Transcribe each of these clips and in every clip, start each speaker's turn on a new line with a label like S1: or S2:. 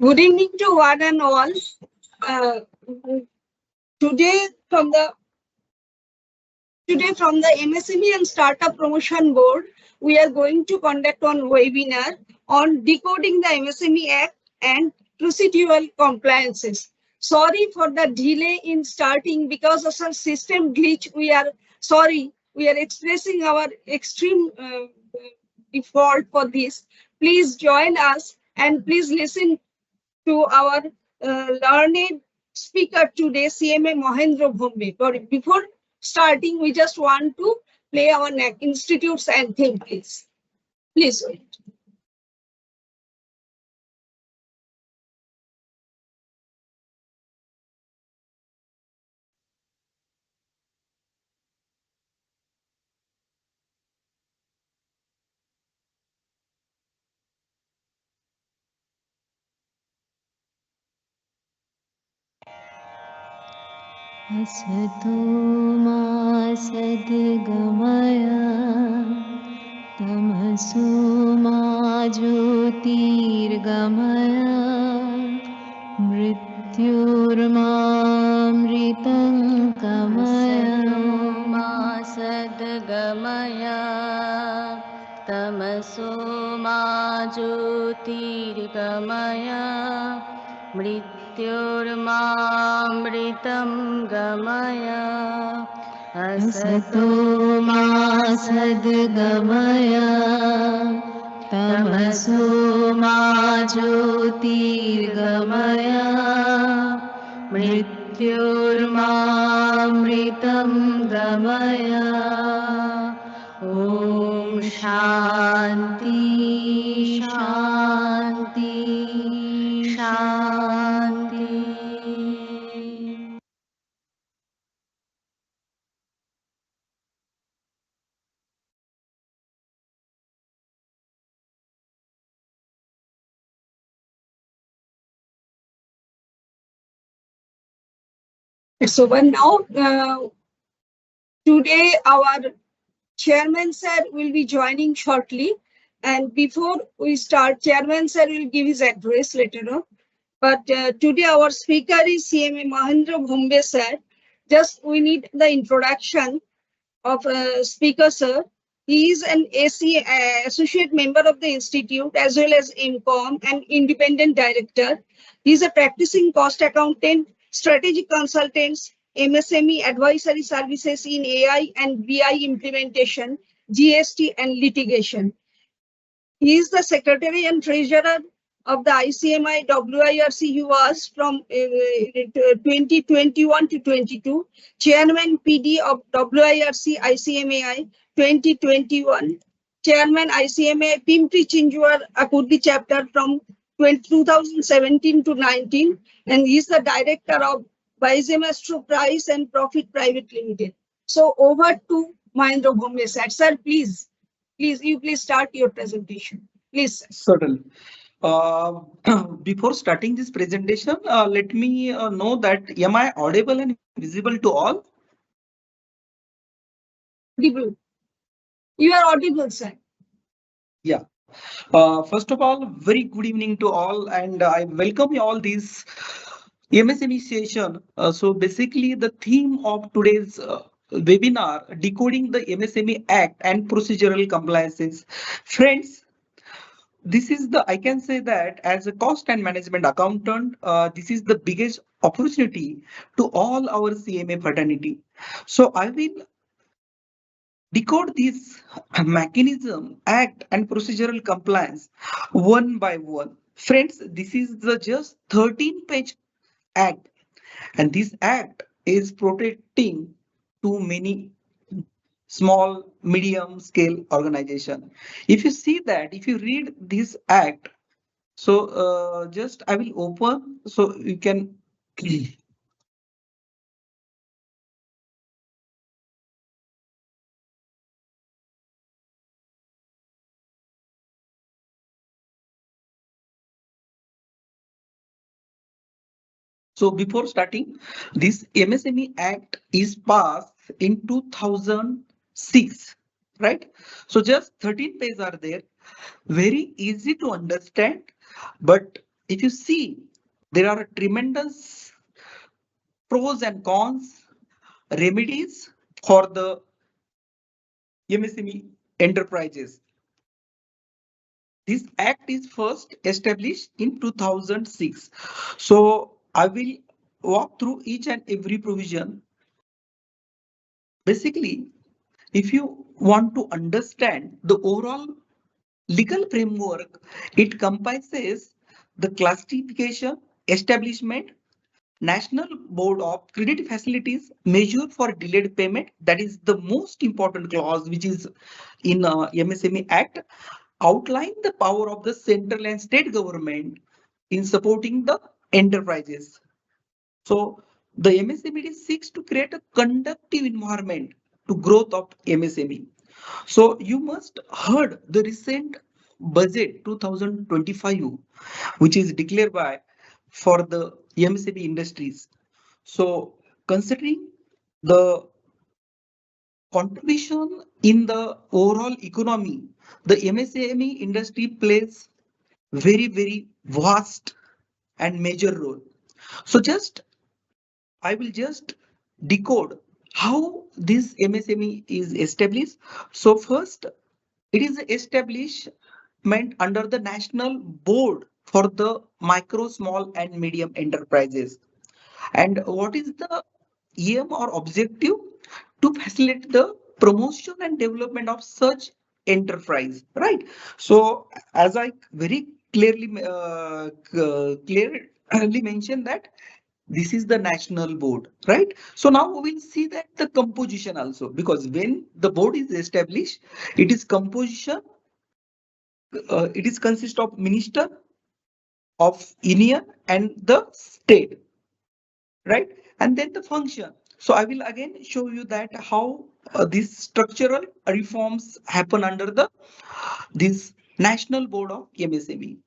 S1: Good evening to one and all. Uh, today from the MSME and Startup Promotion Board, we are going to conduct one webinar on decoding the MSME Act and procedural compliances. Sorry for the delay in starting because of some system glitch. We are sorry. We are expressing our extreme default for this. Please join us and please listen to our learned speaker today, CMA Mahendra Bhumbe. But before starting, we just want to play our institute's anthem, please. Please wait.
S2: असतो मा सद्गमय तमसो मा ज्योतिर्गमय मृत्युर्मामृतं गमय मा सद्गमय तमसो मा ज्योतिर्गमय मृत्युर्मामृतं गमय असतो मा सद्गमय तमसो मा ज्योतिर्गमय मृत्युर्मामृतं गमय ॐ शान्ति शान्ति शान्ति.
S1: It's over now. Today, our chairman sir will be joining shortly. And before we start, chairman sir will give his address later on. But today our speaker is CMA Mahendra Bhumbe sir. Just we need the introduction of speaker sir. He is an AC associate member of the institute as well as INCOM and independent director. He is a practicing cost accountant, strategic consultant, MSME advisory services in AI and BI implementation, GST and litigation. He is the secretary and treasurer of the ICMI WIRC. He was from 2021 to 22, chairman PD of WIRC ICMAI 2021, chairman ICMA Pimpri Chinchwad Akurdi chapter from 2017 to 19, and he is the director of Baizemastro Price and Profit Private Limited. So over to Mahendra Bhumbe sir. Sir, please start your presentation. Please.
S3: Certainly. Before starting this presentation, let me know that am I audible and visible to all?
S1: Audible. You are audible, sir.
S3: Yeah. First of all, very good evening to all, and I welcome you all this MSME session. So basically, the theme of today's webinar, Decoding the MSME Act and Procedural Compliances. Friends, this is I can say that as a cost and management accountant, this is the biggest opportunity to all our CMA fraternity. So I will decode this mechanism, act and procedural compliance one by one. Friends, this is the just 13-page act, and this act is protecting too many small, medium scale organization. If you see that, if you read this act, so just I will open so you can. So before starting, this MSME Act is passed in 2006, right? So just 13 pages are there, very easy to understand, but if you see, there are tremendous pros and cons, remedies for the MSME enterprises. This act is first established in 2006. So I will walk through each and every provision. Basically, if you want to understand the overall legal framework, it comprises the classification, establishment, National Board of Credit Facilities measure for delayed payment. That is the most important clause which is in MSME Act. Outline the power of the central and state government in supporting the enterprises. So the MSME seeks to create a conducive environment to growth of MSME. So you must heard the recent budget 2025, which is declared by for the MSME industries. So considering the contribution in the overall economy, the MSME industry plays very vast and major role. So I will just decode how this MSME is established. So first, it is establishment under the National Board for the Micro, Small and Medium Enterprises. And what is the aim or objective? To facilitate the promotion and development of such enterprise, right? So as I very clearly mentioned that this is the national board, right? So now we will see that the composition also, because when the board is established, it is composition, it is consist of minister of union and the state, right? And then the function. So I will again show you that how these structural reforms happen under the this National Board of MSME.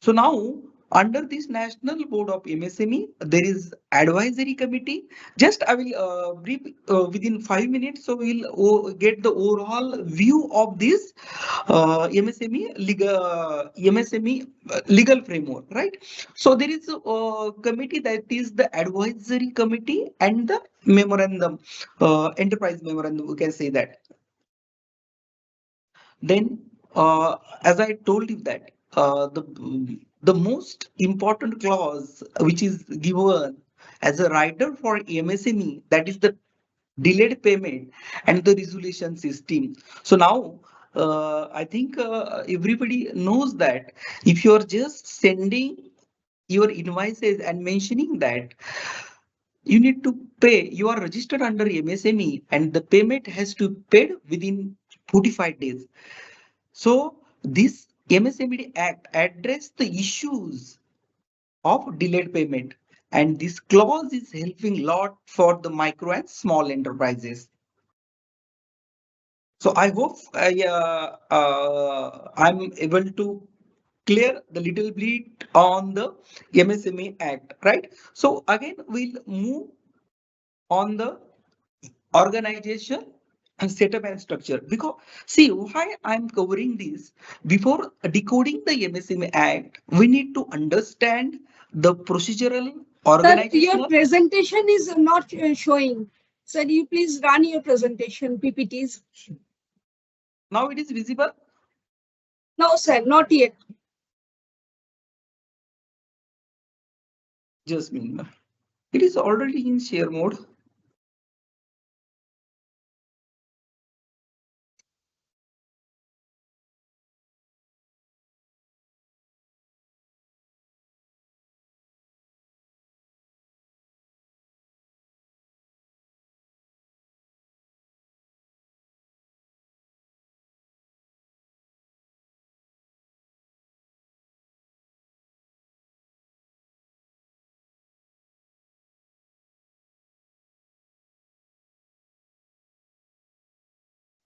S3: So now under this National Board of MSME, there is advisory committee. Just I will brief within 5 minutes, so we'll get the overall view of this MSME legal framework, right? So there is a committee that is the advisory committee and the memorandum, enterprise memorandum. We can say that. Then, as I told you that the most important clause which is given as a rider for MSME, that is the delayed payment and the resolution system. So now I think everybody knows that if you are just sending your invoices and mentioning that you need to pay, you are registered under MSME and the payment has to be paid within 45 days. So this MSME Act address the issues of delayed payment, and this clause is helping lot for the micro and small enterprises. So I hope I'm able to clear the little bit on the MSME Act, right? So again, we'll move on the organization and setup and structure, because see why I'm covering this. Before decoding the MSME Act, we need to understand the procedural
S1: Sir, your
S3: organizational.
S1: presentation is not showing. Sir, you please run your presentation, PPTs.
S3: Now it is visible.
S1: No, sir, not yet.
S3: Just a minute. It is already in share mode.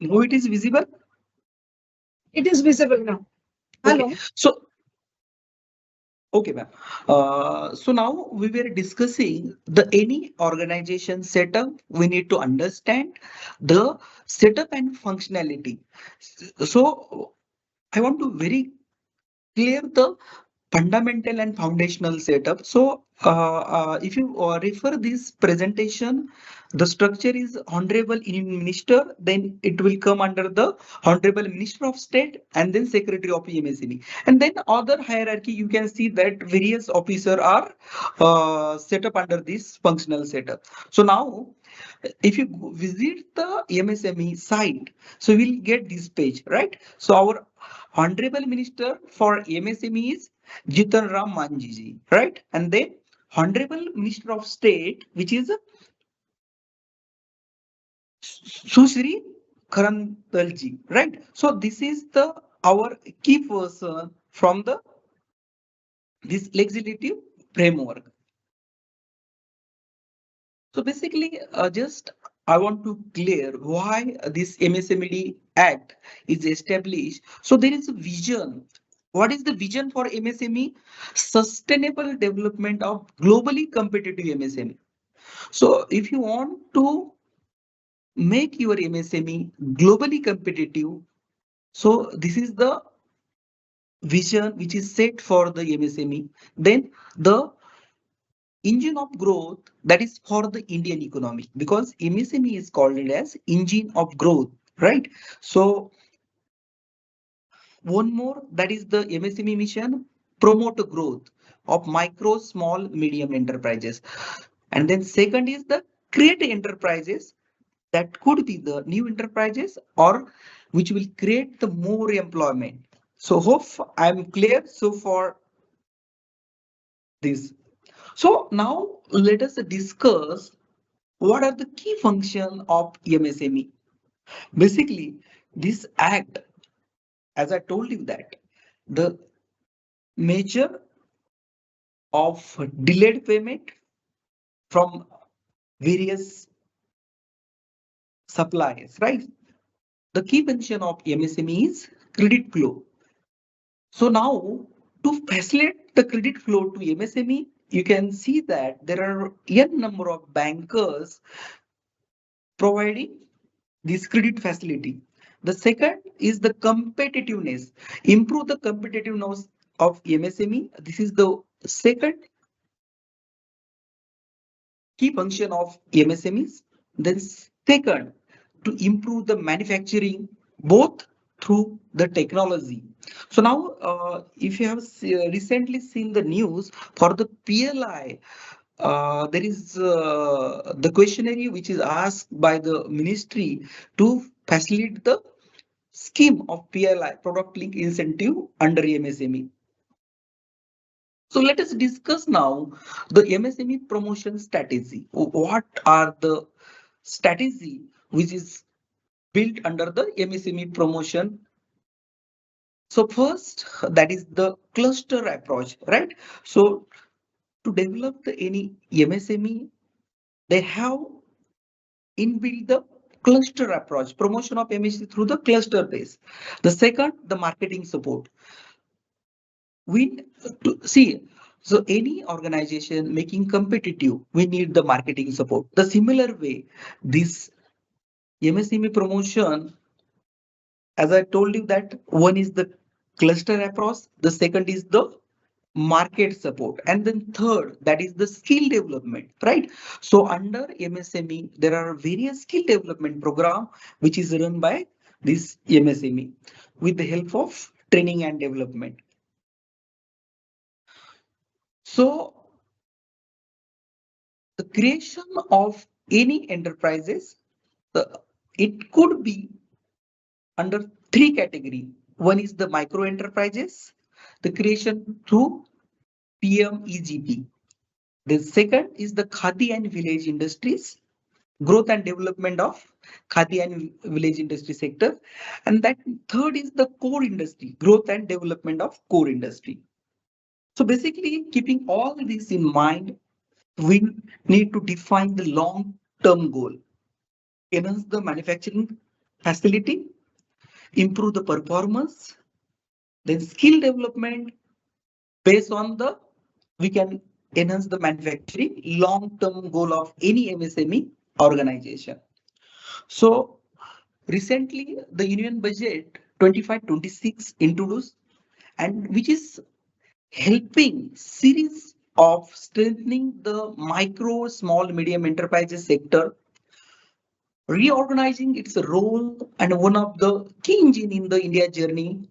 S3: Now it is visible.
S1: It is visible now.
S3: Okay.
S1: Hello.
S3: So okay, ma'am. So now we were discussing the any organization setup. We need to understand the setup and functionality. So I want to very clear the fundamental and foundational setup. So if you refer this presentation, the structure is Honorable Union Minister, then it will come under the Honorable Minister of State and then Secretary of MSME. And then other hierarchy, you can see that various officers are set up under this functional setup. So now, if you visit the MSME site, so we'll get this page, right? So our Honorable Minister for MSME is Jitan Ram Manjiji, right? And then Honorable Minister of State, which is Sushri Karantalji, right? So this is the our key person from the this legislative framework. So basically, just I want to clear why this MSME Act is established. So there is a vision. What is the vision for MSME? Sustainable development of globally competitive MSME. So if you want to make your MSME globally competitive, so this is the vision which is set for the MSME. Then the engine of growth that is for the Indian economy, because MSME is called it as engine of growth, right? So one more, that is the MSME mission, promote growth of micro, small, medium enterprises. And then second is the create enterprises, that could be the new enterprises or which will create the more employment. So hope I'm clear so far this. So now let us discuss what are the key functions of MSME. Basically, this act, as I told you that the measure of delayed payment from various suppliers, right? The key function of MSME is credit flow. So now to facilitate the credit flow to MSME, you can see that there are n number of bankers providing this credit facility. The second is the competitiveness, improve the competitiveness of MSME. This is the second key function of MSMEs. Then second, to improve the manufacturing both through the technology. So now, if you have recently seen the news for the PLI, there is the questionnaire which is asked by the ministry to facilitate the scheme of PLI, product link incentive under MSME. So let us discuss now the MSME promotion strategy. What are the strategy which is built under the MSME promotion? So first, that is the cluster approach, right? So to develop the any MSME, they have inbuilt the cluster approach, promotion of MSME through the cluster base. The second, the marketing support. We to see, so any organization making competitive, we need the marketing support. The similar way, this MSME promotion, as I told you that one is the cluster approach, the second is the market support, and then third, that is the skill development, right? So under MSME, there are various skill development program which is run by this MSME with the help of training and development. So the creation of any enterprises, it could be under three category. One is the micro enterprises, the creation through PMEGP. The second is the Khadi and village industries, growth and development of Khadi and village industry sector. And that third is the core industry, growth and development of core industry. So basically, keeping all this in mind, we need to define the long-term goal, enhance the manufacturing facility, improve the performance, then skill development based on the, we can enhance the manufacturing long-term goal of any MSME organization. So recently the Union Budget 25-26 introduced, and which is helping series of strengthening the micro, small, medium enterprises sector, reorganizing its role and one of the key engine in the India journey.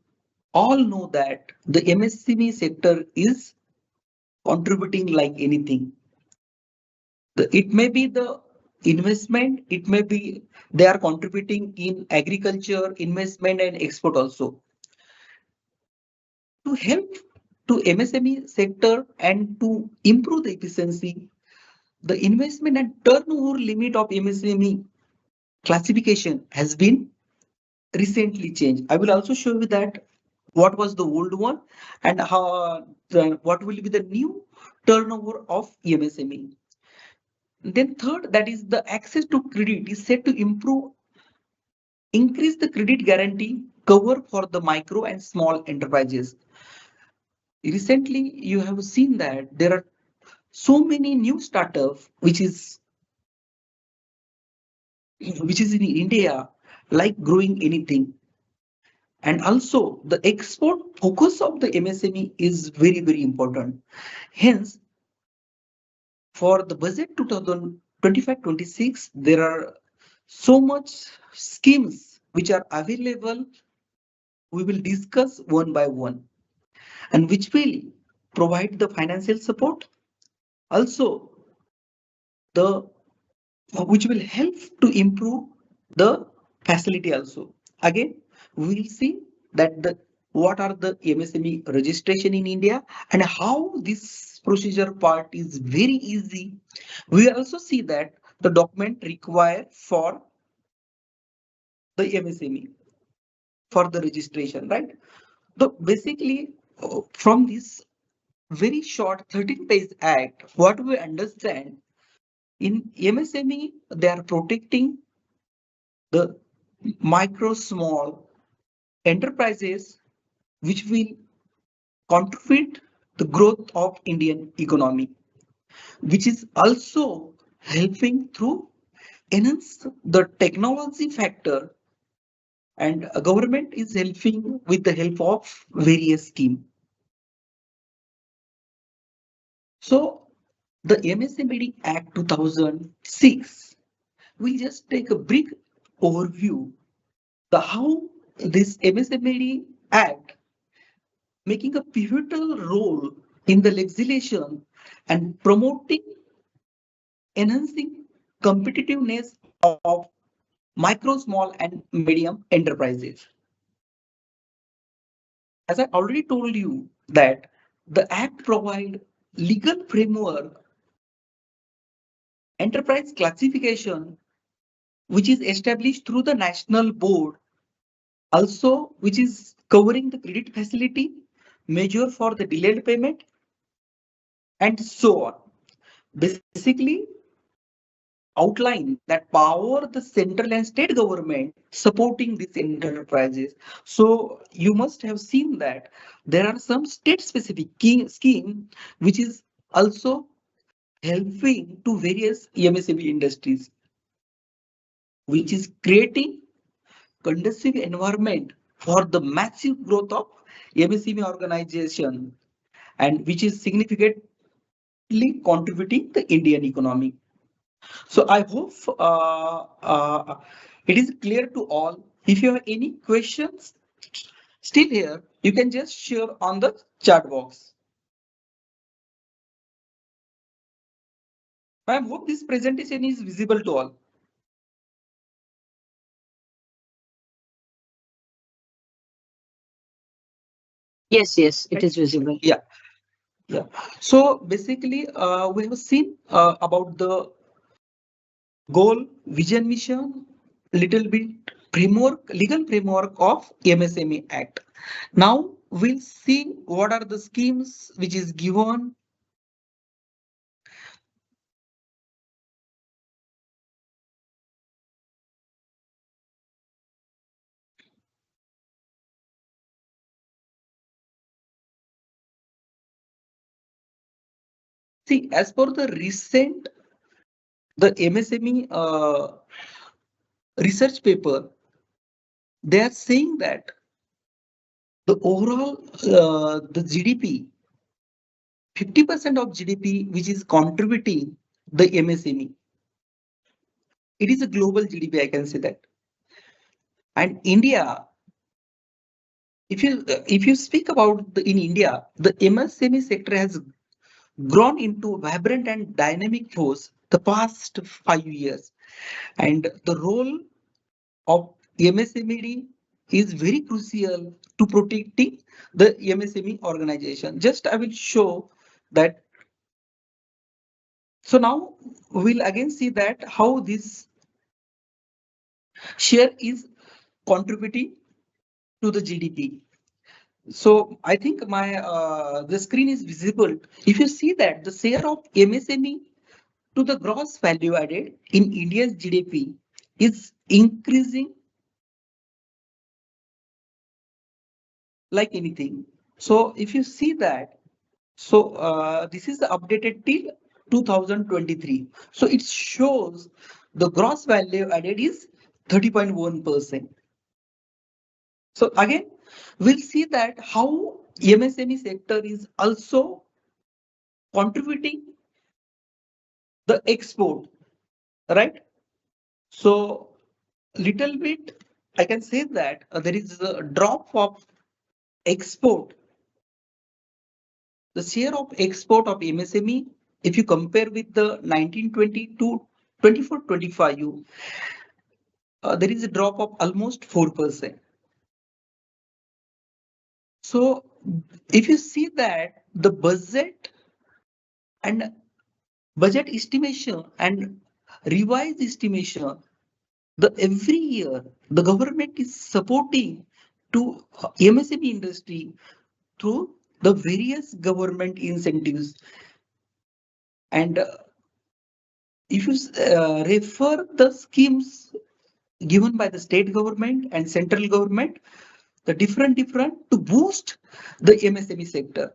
S3: All know that the MSME sector is contributing like anything. It may be the investment, it may be they are contributing in agriculture, investment and export also. To help to MSME sector and to improve the efficiency, the investment and turnover limit of MSME classification has been recently changed. I will also show you that what was the old one and how what will be the new turnover of MSME. Then third, that is the access to credit is set to improve, increase the credit guarantee cover for the micro and small enterprises. Recently, you have seen that there are so many new startups which is in India like growing anything. And also the export focus of the MSME is very, very important. Hence, for the budget 2025-26, there are so much schemes which are available. We will discuss one by one and which will provide the financial support. Also, the which will help to improve the facility also. Again, we will see that the what are the MSME registration in India and how this procedure part is very easy. We also see that the document required for the MSME for the registration, right? So basically, from this very short 13-page act, what we understand in MSME, they are protecting the micro small enterprises which will contribute the growth of Indian economy, which is also helping through enhance the technology factor and government is helping with the help of various schemes. So the MSME Act 2006, we just take a brief overview the how this MSME Act making a pivotal role in the legislation and promoting enhancing competitiveness of micro, small and medium enterprises. As I already told you that the Act provide legal framework, enterprise classification, which is established through the national board, also which is covering the credit facility, measure for the delayed payment, and so on. Basically, outline that power the central and state government supporting these enterprises. So you must have seen that there are some state specific scheme which is also helping to various MSME industries, which is creating conducive environment for the massive growth of MSME organization and which is significantly contributing the Indian economy. So I hope it is clear to all. If you have any questions still here, you can just share on the chat box. I hope this presentation is visible to all.
S2: Yes, yes, it is visible.
S3: Yeah, yeah. So basically, we have seen about the goal, vision, mission, little bit framework, legal framework of MSME Act. Now we'll see what are the schemes which is given. See, as per the recent the MSME research paper, they are saying that the overall the GDP 50% of GDP which is contributing the MSME. It is a global GDP, I can say that. And India, if you speak about in India, the MSME sector has grown into vibrant and dynamic force the past 5 years. And the role of MSME is very crucial to protecting the MSME organization. Just I will show that. So now we'll again see that how this share is contributing to the GDP. So I think my the screen is visible. If you see that the share of MSME to the gross value added in India's GDP is increasing like anything. So if you see that, so this is updated till 2023. So it shows the gross value added is 30.1%. So again, we'll see that how MSME sector is also contributing the export, right? So little bit, I can say that there is a drop of export. The share of export of MSME, if you compare with the 1920 to 24-25, there is a drop of almost 4%. So if you see that the and budget estimation and revised estimation, the every year the government is supporting to MSME industry through the various government incentives. And if you refer the schemes given by the state government and central government, the different to boost the MSME sector.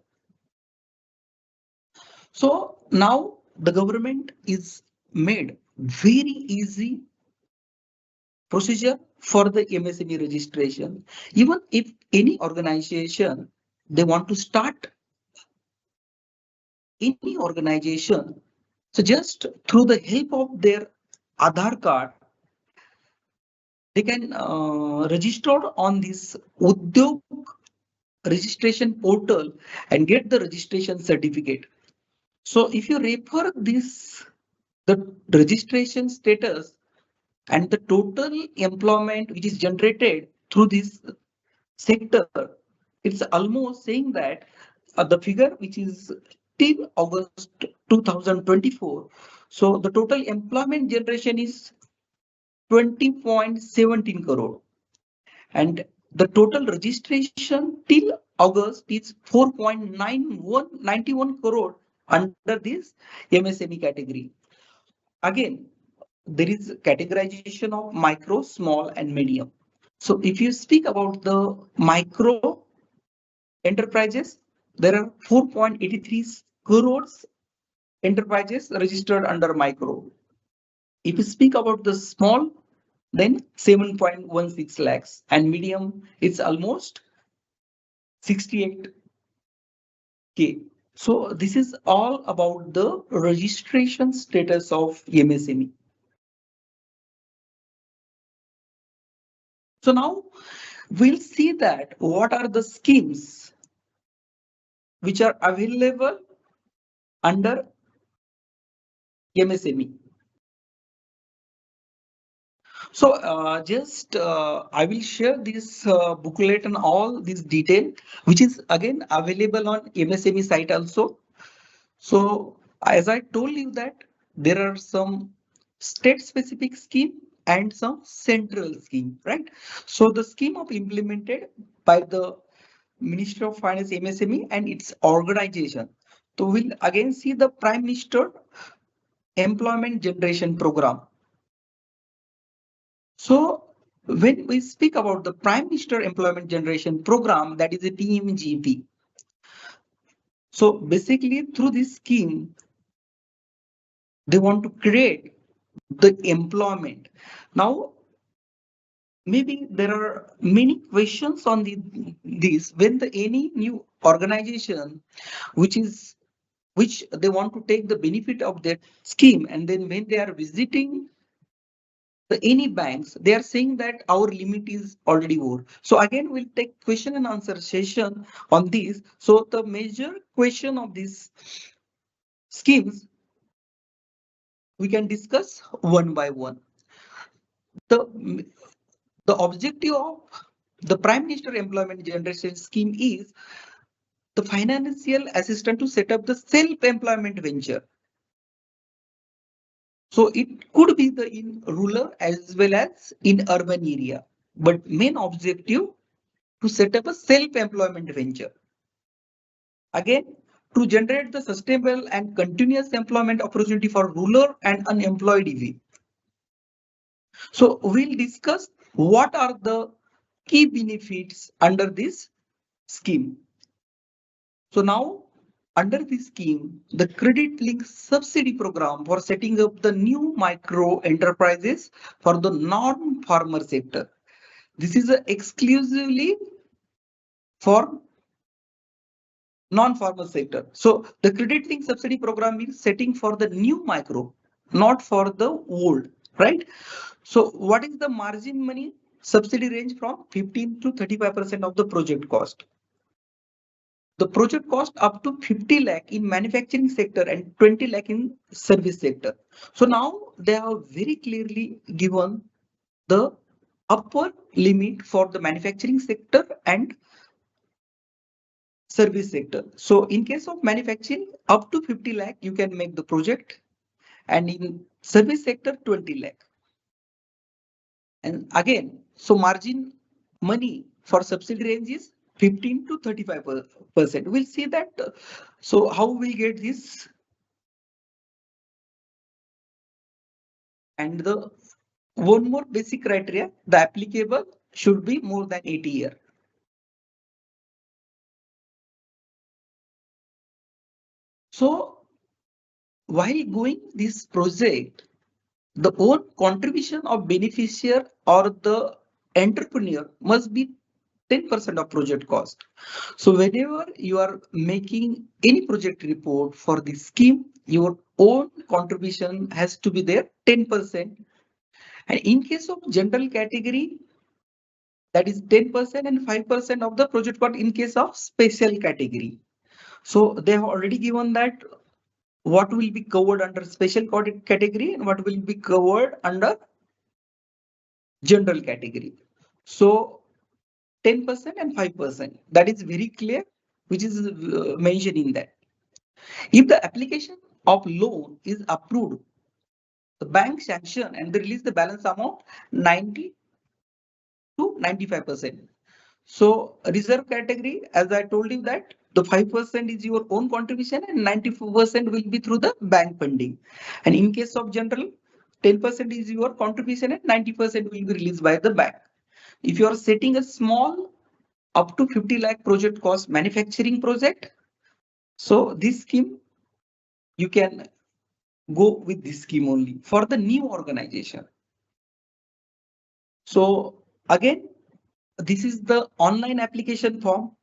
S3: So now the government is made very easy procedure for the MSME registration. Even if any organization they want to start any organization, so just through the help of their Aadhaar card, they can register on this Udyog registration portal and get the registration certificate. So if you refer this, the registration status and the total employment which is generated through this sector, it's almost saying that the figure which is till August 2024. So the total employment generation is 20.17 crore. And the total registration till August is 4.91 crore under this MSME category. Again, there is categorization of micro, small, and medium. So if you speak about the micro enterprises, there are 4.83 crores enterprises registered under micro. If you speak about the small, then 7.16 lakhs, and medium, it's almost 68K. So this is all about the registration status of MSME. So now we'll see that what are the schemes which are available under MSME. So I will share this booklet and all this detail, which is again available on MSME site also. So as I told you that there are some state specific scheme and some central scheme, right? So the scheme of implemented by the Ministry of Finance MSME and its organization. So we'll again see the Prime Minister Employment Generation Program. So when we speak about the Prime Minister Employment Generation Program, that is a PMGP. So basically through this scheme, they want to create the employment. Now, maybe there are many questions on this when any new organization which is which they want to take the benefit of that scheme, and then when they are visiting any banks, they are saying that our limit is already over. So again, we'll take question and answer session on this. So the major question of these schemes we can discuss one by one. The objective of the Prime Minister Employment Generation Scheme is the financial assistance to set up the self-employment venture. So it could be the in rural as well as in urban area, but main objective to set up a self-employment venture. Again, to generate the sustainable and continuous employment opportunity for rural and unemployed youth. So we'll discuss what are the key benefits under this scheme. So now, under this scheme, the credit link subsidy program for setting up the new micro enterprises for the non-farmer sector. This is exclusively for non-farmer sector. So the credit link subsidy program is setting for the new micro, not for the old, right? So what is the margin money subsidy range from 15 to 35% of the project cost? The project cost up to 50 lakh in manufacturing sector and 20 lakh in service sector. So now they have very clearly given the upper limit for the manufacturing sector and service sector. So in case of manufacturing, up to 50 lakh you can make the project, and in service sector 20 lakh. And again, so margin money for subsidy range is 15 to 35%. We'll see that. So how we get this? And the one more basic criteria, the applicable should be more than 80 years. So while going this project, the own contribution of beneficiary or the entrepreneur must be 10% of project cost. So whenever you are making any project report for the scheme, your own contribution has to be there 10%. And in case of general category, that is 10% and 5% of the project cost in case of special category. So they have already given that what will be covered under special category and what will be covered under general category. So 10% and 5%, that is very clear, which is mentioned in that. If the application of loan is approved, the bank sanction and they release the balance amount 90 to 95%. So reserve category, as I told you that the 5% is your own contribution and 94% will be through the bank funding. And in case of general, 10% is your contribution and 90% will be released by the bank. If you are setting a small up to 50 lakh project cost manufacturing project, so this scheme, you can go with this scheme only for the new organization. So again, this is the online application form.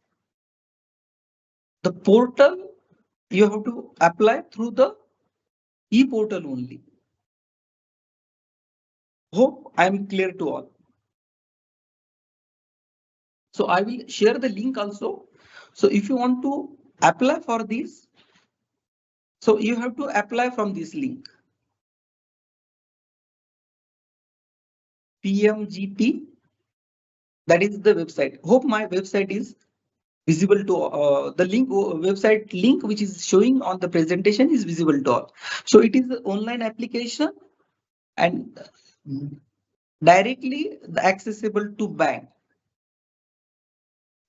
S3: The portal, you have to apply through the e-portal only. Hope I am clear to all. So I will share the link also. So if you want to apply for this, so you have to apply from this link. PMGP, that is the website. Hope my website is visible to the link website link which is showing on the presentation is visible to all. So it is the online application and directly accessible to bank.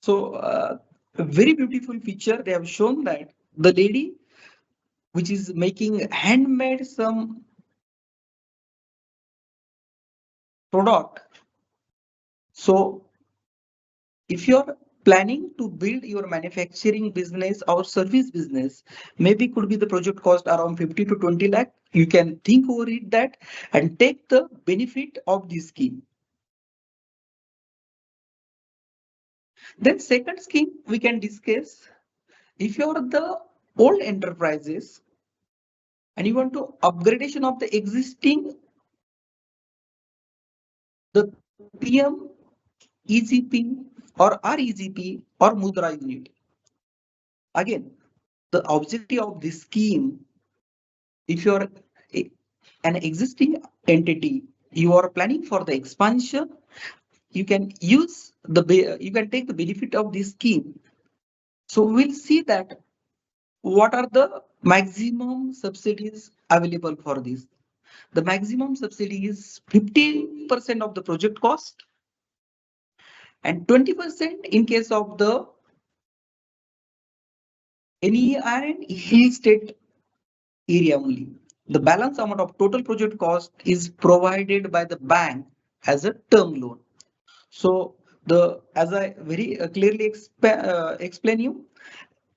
S3: So a very beautiful feature they have shown that the lady which is making handmade some product. So if you're planning to build your manufacturing business or service business, maybe could be the project cost around 50 to 20 lakh. You can think over it that and take the benefit of this scheme. Then second scheme we can discuss. If you're the old enterprises and you want to upgradation of the existing, the PM, EGP or REGP or Mudra unit. Again, the objective of this scheme, if you are an existing entity, you are planning for the expansion, you can use you can take the benefit of this scheme. So we'll see that what are the maximum subsidies available for this. The maximum subsidy is 50% of the project cost and 20% in case of the NER and hill state area only. The balance amount of total project cost is provided by the bank as a term loan. So as I very clearly explain you,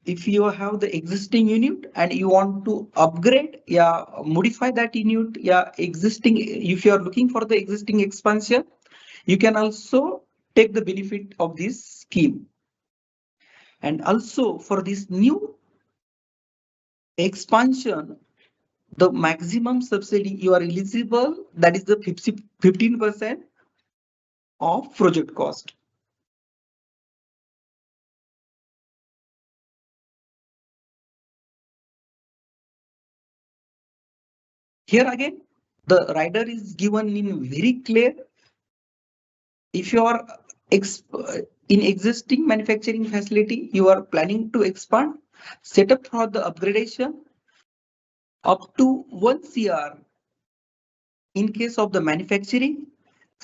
S3: if you have the existing unit and you want to upgrade, yeah, modify that unit, yeah, existing, if you are looking for the existing expansion, you can also take the benefit of this scheme. And also for this new expansion, the maximum subsidy you are eligible, that is the 15% of project cost. Here again, the rider is given in very clear. If you are in existing manufacturing facility, you are planning to expand, set up for the upgradation up to 1 CR in case of the manufacturing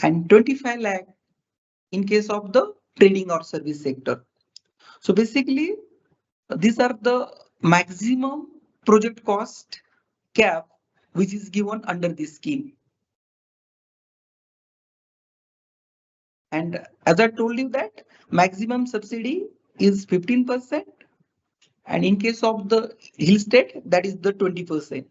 S3: and 25 lakh in case of the trading or service sector. So basically, these are the maximum project cost cap which is given under this scheme. And as I told you that maximum subsidy is 15%. And in case of the hill state, that is the 20%.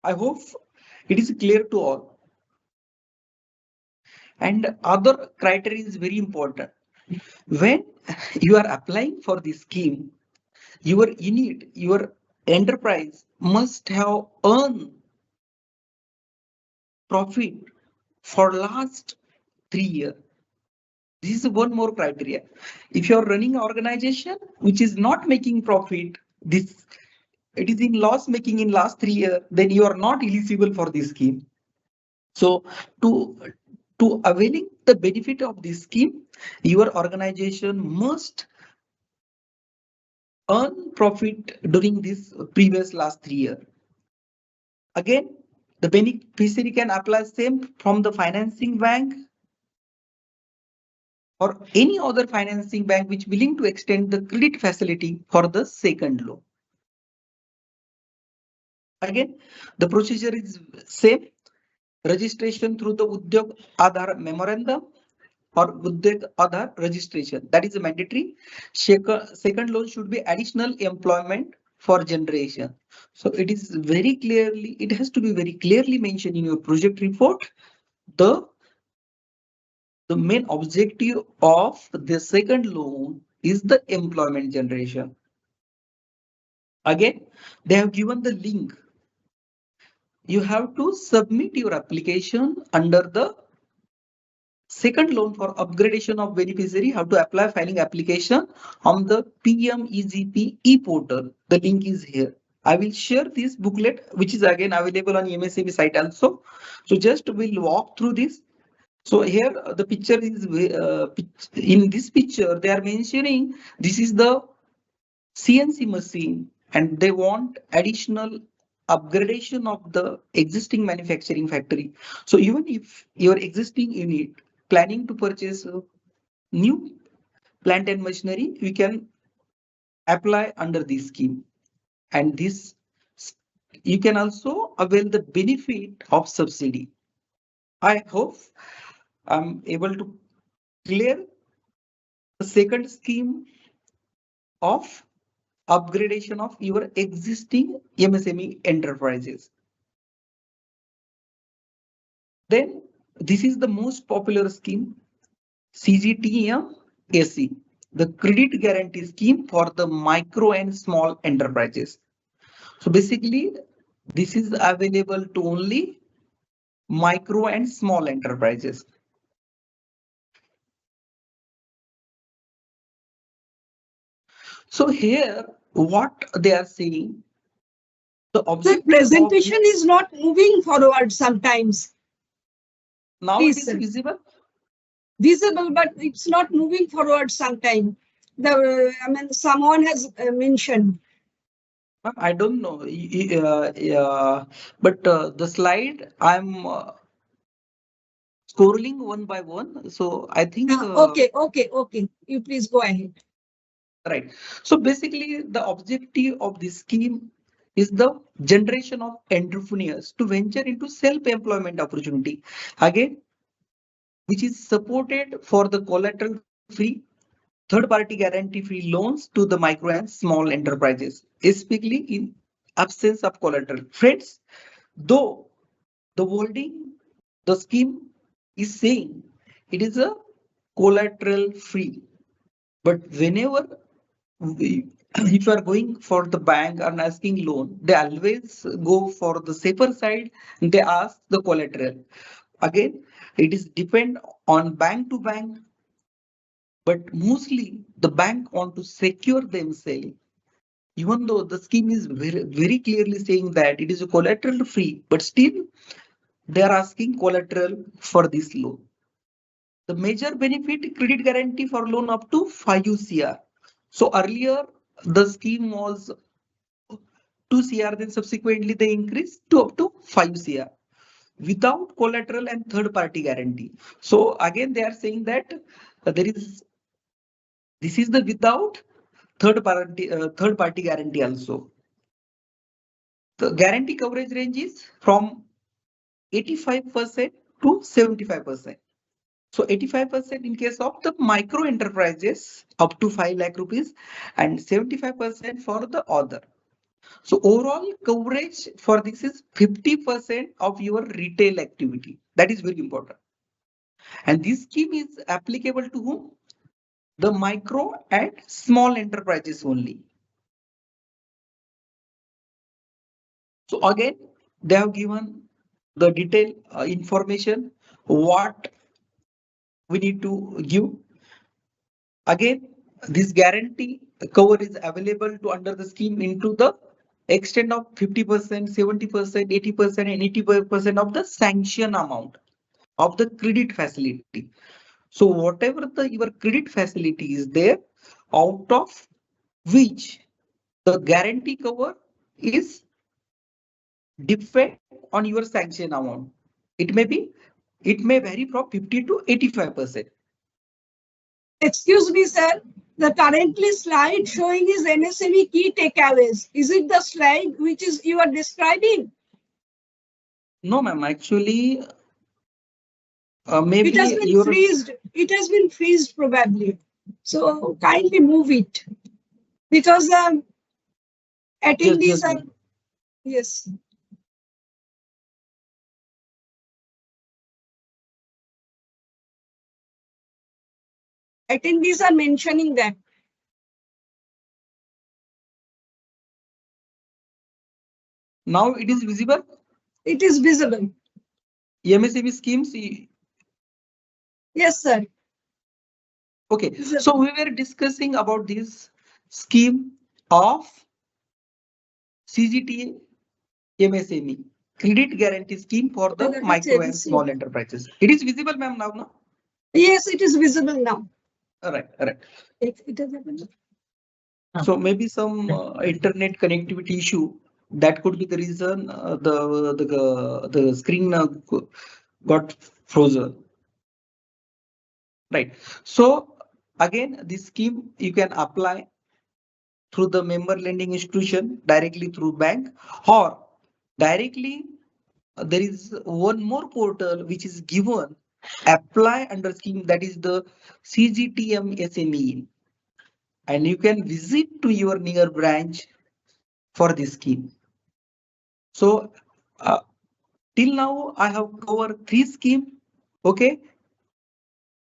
S3: I hope it is clear to all. And other criteria is very important. When you are applying for this scheme, your unit, your enterprise must have earned profit for last 3 years. This is one more criteria. If you are running an organization which is not making profit, it is in loss making in last 3 years, then you are not eligible for this scheme. So to availing the benefit of this scheme, your organization must earn profit during this previous last 3 years. Again, the beneficiary can apply same from the financing bank or any other financing bank which willing to extend the credit facility for the second loan. Again, the procedure is same. Registration through the Udyog Aadhar memorandum or Udyog Aadhar registration. That is mandatory. Second loan should be additional employment for generation. So it is very clearly, it has to be very clearly mentioned in your project report. The main objective of the second loan is the employment generation. Again, they have given the link. You have to submit your application under the second loan for upgradation of beneficiary. How to apply filing application on the PMEGP e-portal. The link is here. I will share this booklet, which is again available on MSME site also. So just we'll walk through this. So here the picture is in this picture they are mentioning this is the CNC machine and they want additional upgradation of the existing manufacturing factory. So even if your existing unit planning to purchase a new plant and machinery, we can apply under this scheme. And this you can also avail the benefit of subsidy. I hope I'm able to clear the second scheme of upgradation of your existing MSME enterprises. Then this is the most popular scheme, CGTM AC, the credit guarantee scheme for the micro and small enterprises. So basically, this is available to only micro and small enterprises. So here, what they are saying, the
S1: The
S3: objective
S1: presentation is not moving forward sometimes.
S3: now
S1: Please,
S3: it is
S1: sir.
S3: visible.
S1: Visible, but it's not moving forward sometime. I mean, someone has mentioned.
S3: I don't know, but the slide I'm scrolling one by one. So I think
S1: Okay. You please go ahead.
S3: right. So basically, the objective of this scheme is the generation of entrepreneurs to venture into self-employment opportunity. Again, which is supported for the collateral-free, third-party guarantee-free loans to the micro and small enterprises, especially in absence of collateral. Friends, though the wording, the scheme is saying it is a collateral-free, but whenever if you are going for the bank and asking loan, they always go for the safer side and they ask the collateral. Again, it is depend on bank to bank, but mostly the bank want to secure themselves. Even though the scheme is very clearly saying that it is a collateral free, but still they are asking collateral for this loan. The major benefit, credit guarantee for loan up to 5 CR. So earlier the scheme was 2 CR, then subsequently they increased to up to 5 CR without collateral and third party guarantee. So again, they are saying that this is the without third party guarantee also. The guarantee coverage range is from 85% to 75%. So 85% in case of the micro enterprises up to 5 lakh rupees and 75% for the other. So overall coverage for this is 50% of your retail activity. That is very important. And this scheme is applicable to whom? The micro and small enterprises only. So again, they have given the detailed information what we need to give. Again, this guarantee cover is available to under the scheme into the extent of 50%, 70%, 80%, and 85% of the sanction amount of the credit facility. So whatever the your credit facility is there, out of which the guarantee cover is depend on your sanction amount. It may vary from 50 to 85%.
S1: Excuse me, sir. The currently slide showing is MSME key takeaways. Is it the slide which is you are describing?
S3: No, ma'am. Actually,
S1: It has
S3: maybe
S1: been
S3: your
S1: freezed. It has been freezed probably. So kindly move it because attendees
S3: just
S1: are yes. Attendees are mentioning that.
S3: now it is visible.
S1: It is visible.
S3: MSME schemes.
S1: Yes, sir.
S3: Okay,
S1: Visible.
S3: so we were discussing about this scheme of CGT MSME, credit guarantee scheme for the micro and small enterprises. It is visible, ma'am, now, no?
S1: Yes, it is visible now.
S3: All right, all right.
S1: It has happened.
S3: So maybe some internet connectivity issue that could be the reason the screen got frozen. Right. So again, this scheme you can apply through the member lending institution directly through bank or directly there is one more portal which is given apply under scheme, that is the CGTM SME, and you can visit to your near branch for this scheme. So till now I have covered three schemes. Okay.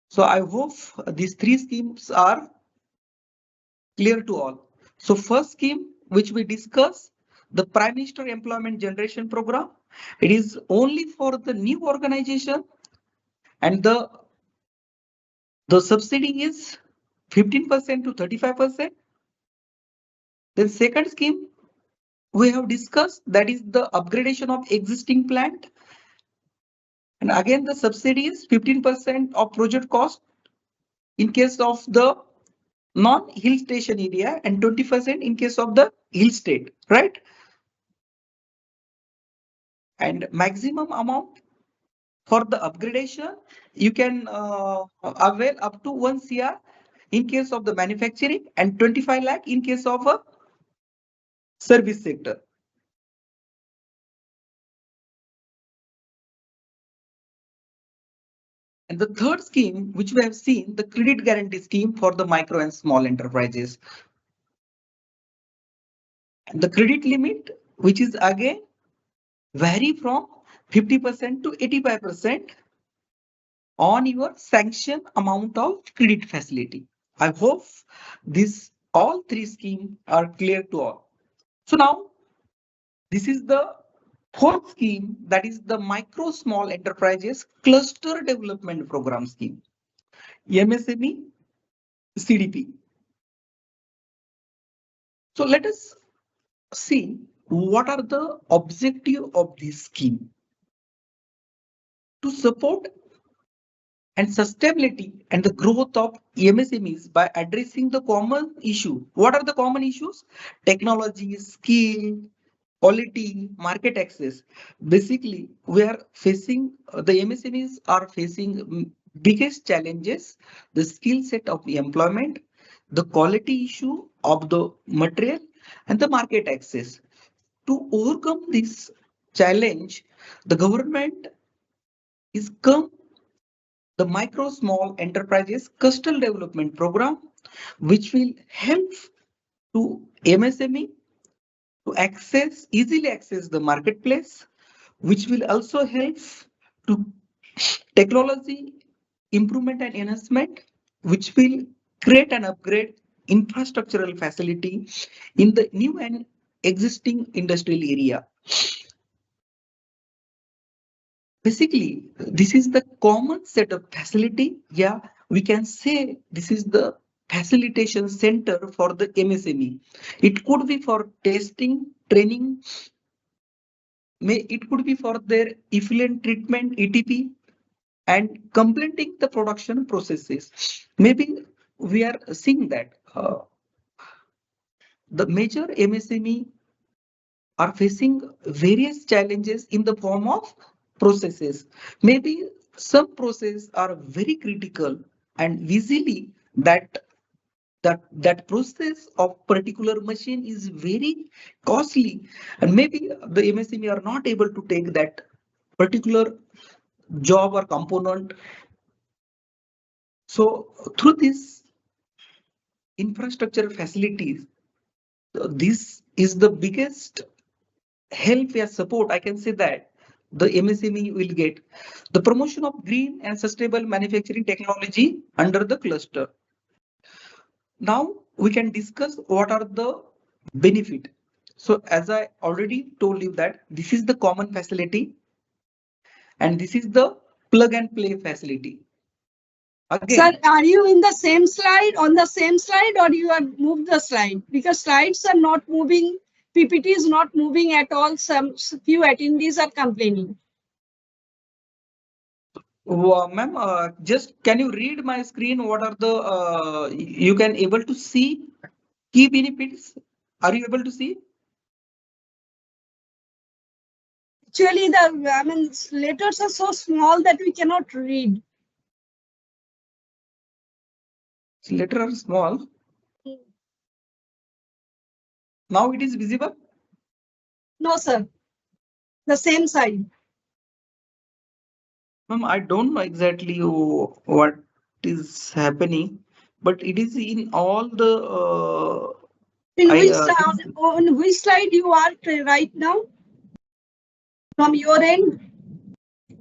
S3: So I hope these three schemes are clear to all. So first scheme which we discuss, the Prime Minister Employment Generation Program. It is only for the new organization and the subsidy is 15% to 35%. Then second scheme we have discussed, that is the upgradation of existing plant. And again the subsidy is 15% of project cost in case of the non-hill station area and 20% in case of the hill state, right? And maximum amount for the upgradation, you can avail up to 1 CR in case of the manufacturing and 25 lakh in case of a service sector. And the third scheme, which we have seen, the credit guarantee scheme for the micro and small enterprises. And the credit limit, which is again vary from 50% to 85% on your sanction amount of credit facility. I hope this all three schemes are clear to all. So now this is the fourth scheme, that is the micro small enterprises cluster development program scheme, MSME CDP. So let us see what are the objective of this scheme. To support and sustainability and the growth of MSMEs by addressing the common issue. What are the common issues? Technology, skill, quality, market access. Basically, we are facing, the MSMEs are facing biggest challenges, the skill set of the employment, the quality issue of the material, and the market access. To overcome this challenge, the government is come the micro small enterprises custom development program, which will help to MSME to easily access the marketplace, which will also help to technology improvement and enhancement, which will create and upgrade infrastructural facility in the new and existing industrial area. Basically, this is the common set of facility. Yeah, we can say this is the facilitation center for the MSME. It could be for testing, training, it could be for their effluent treatment, ETP, and completing the production processes. Maybe we are seeing that the major MSME are facing various challenges in the form of processes. Maybe some processes are very critical and easily that process of particular machine is very costly, and maybe the MSME are not able to take that particular job or component. So through this infrastructure facilities, this is the biggest help or support, I can say, that the MSME will get. The promotion of green and sustainable manufacturing technology under the cluster. Now we can discuss what are the benefit. So as I already told you that this is the common facility and this is the plug and play facility.
S1: Sir,
S3: Again,
S1: are you in the same slide, on the same slide, or you have moved the slide? Because slides are not moving, PPT is not moving at all. Some few attendees are complaining.
S3: ma'am, just can you read my screen? What are the you can able to see key benefits? Are you able to see?
S1: Actually, the letters are so small that we cannot read.
S3: Letter are small. Now it is visible.
S1: No, sir. The same side.
S3: Ma'am, I don't know exactly what is happening, but it is in all the.
S1: On which slide you are right now? From your end?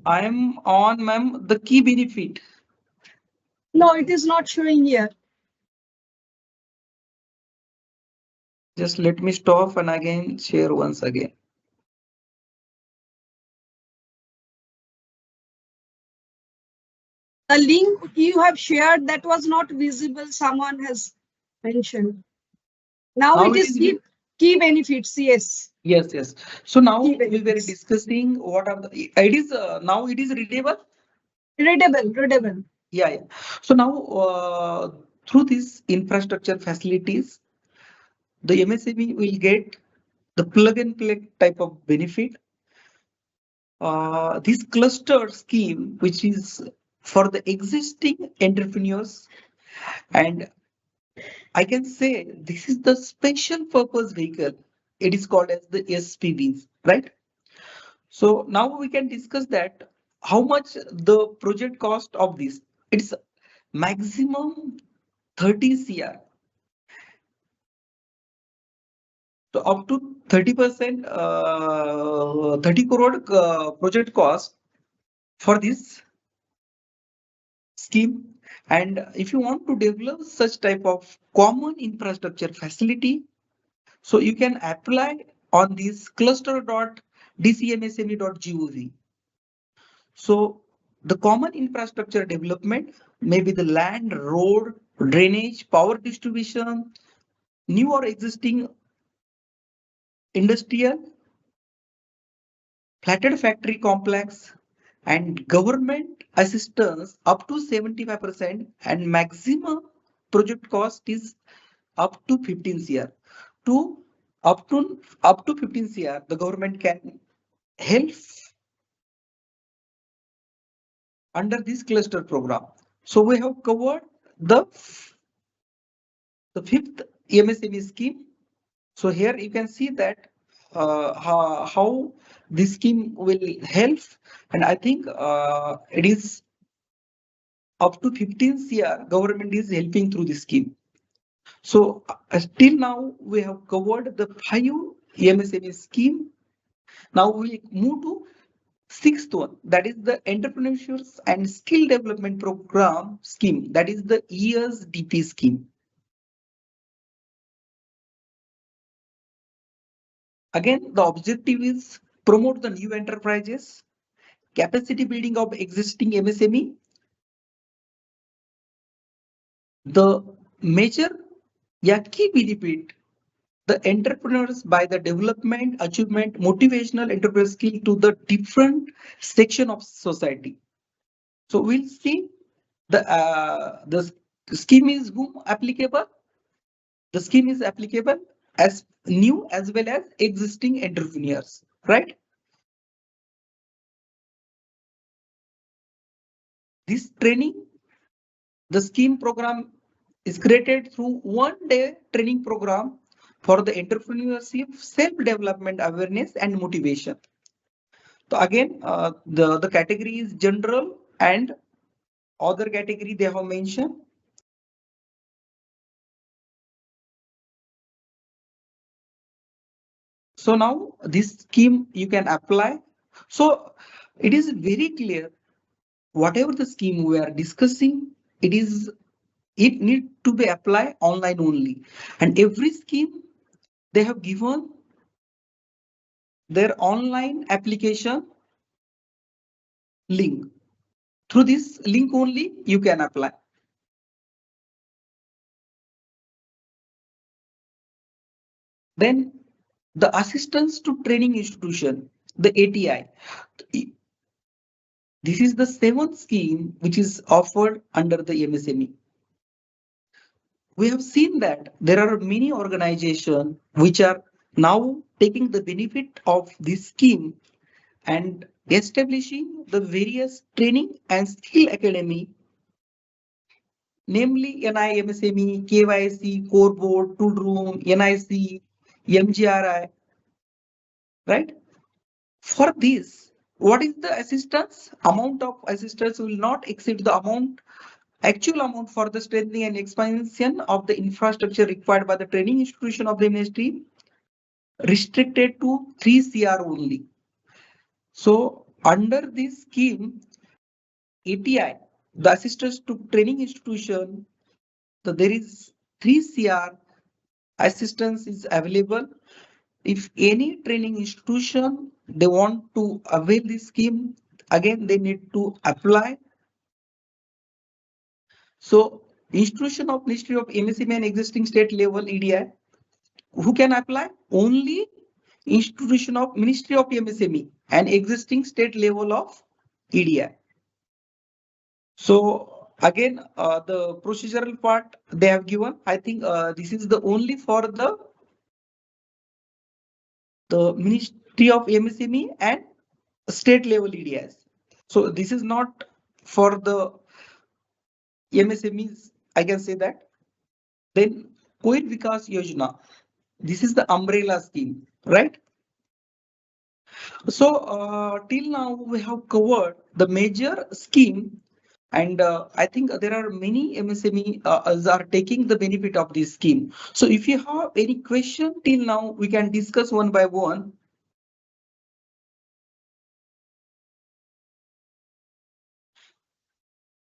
S3: I am on, ma'am, the key benefit.
S1: No, it is not showing here.
S3: Just let me stop and again share once again.
S1: The link you have shared that was not visible, someone has mentioned. Now
S3: Now
S1: it
S3: it
S1: is
S3: is
S1: key benefits, yes.
S3: yes, yes. So now
S1: Key
S3: we were
S1: benefits.
S3: discussing what are the it is now it is readable.
S1: Readable.
S3: Yeah, yeah. So now through these infrastructure facilities, the MSME will get the plug and play type of benefit. This cluster scheme, which is for the existing entrepreneurs, and I can say this is the special purpose vehicle. It is called as the SPVs, right? So now we can discuss that how much the project cost of this. It's maximum 30 CR. So up to 30%, 30 crore project cost for this scheme. And if you want to develop such type of common infrastructure facility, so you can apply on this cluster.dcmsme.gov. So the common infrastructure development may be the land, road, drainage, power distribution, new or existing industrial, platted factory complex, and government assistance up to 75%, and maximum project cost is up to 15 CR. To up to 15 CR, the government can help under this cluster program. So we have covered the fifth MSME scheme. So here you can see that how this scheme will help, and I think it is up to 15 CR government is helping through this scheme. So till now we have covered the 5 MSME scheme. Now we move to sixth one, that is the entrepreneurship and skill development program scheme, that is the ESDP scheme. Again, the objective is promote the new enterprises, capacity building of existing MSME. The major key benefit the entrepreneurs by the development, achievement, motivational entrepreneur skill to the different section of society. So we'll see the scheme is whom applicable. The scheme is applicable as new as well as existing entrepreneurs, right? This training, the scheme program is created through 1 day training program for the entrepreneurship, self-development awareness and motivation. So again, the category is general and other category they have mentioned. So now this scheme you can apply. So it is very clear whatever the scheme we are discussing, it need to be applied online only. And every scheme they have given their online application link. Through this link only you can apply. Then the assistance to training institution, the ATI. This is the seventh scheme which is offered under the MSME. We have seen that there are many organizations which are now taking the benefit of this scheme and establishing the various training and skill academy, namely NI, MSME, KYC, Core Board, Tool Room, NIC, MGRI, right? For this, what is the assistance? Amount of assistance will not exceed the actual amount for the strengthening and expansion of the infrastructure required by the training institution of the ministry, restricted to 3 CR only. So under this scheme, ATI, the assistance to training institution, there is 3 CR assistance is available. If any training institution they want to avail this scheme, again they need to apply. So institution of Ministry of MSME and existing state level EDI, who can apply? Only institution of Ministry of MSME and existing state level of EDI. So again, the procedural part they have given. I think this is the only for the Ministry of MSME and state level EDIs. So this is not for the MSMEs. I can say that. Then Koil Vikas Yojana. This is the umbrella scheme, right? So till now we have covered the major scheme, and I think there are many MSME are taking the benefit of this scheme. So if you have any question till now, we can discuss one by one.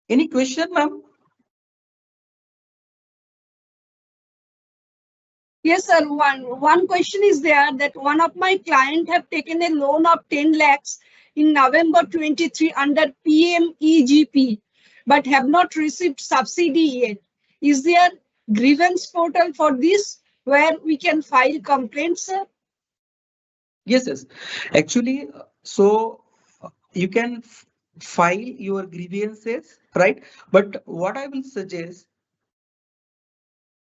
S3: Any question, ma'am?
S1: Yes, sir. One question is there that one of my client have taken a loan of 10 lakhs in November 23 under PMEGP, but have not received subsidy yet. Is there grievance portal for this where we can file complaints, sir?
S3: Yes, yes. Actually, so you can file your grievances, right? But what I will suggest,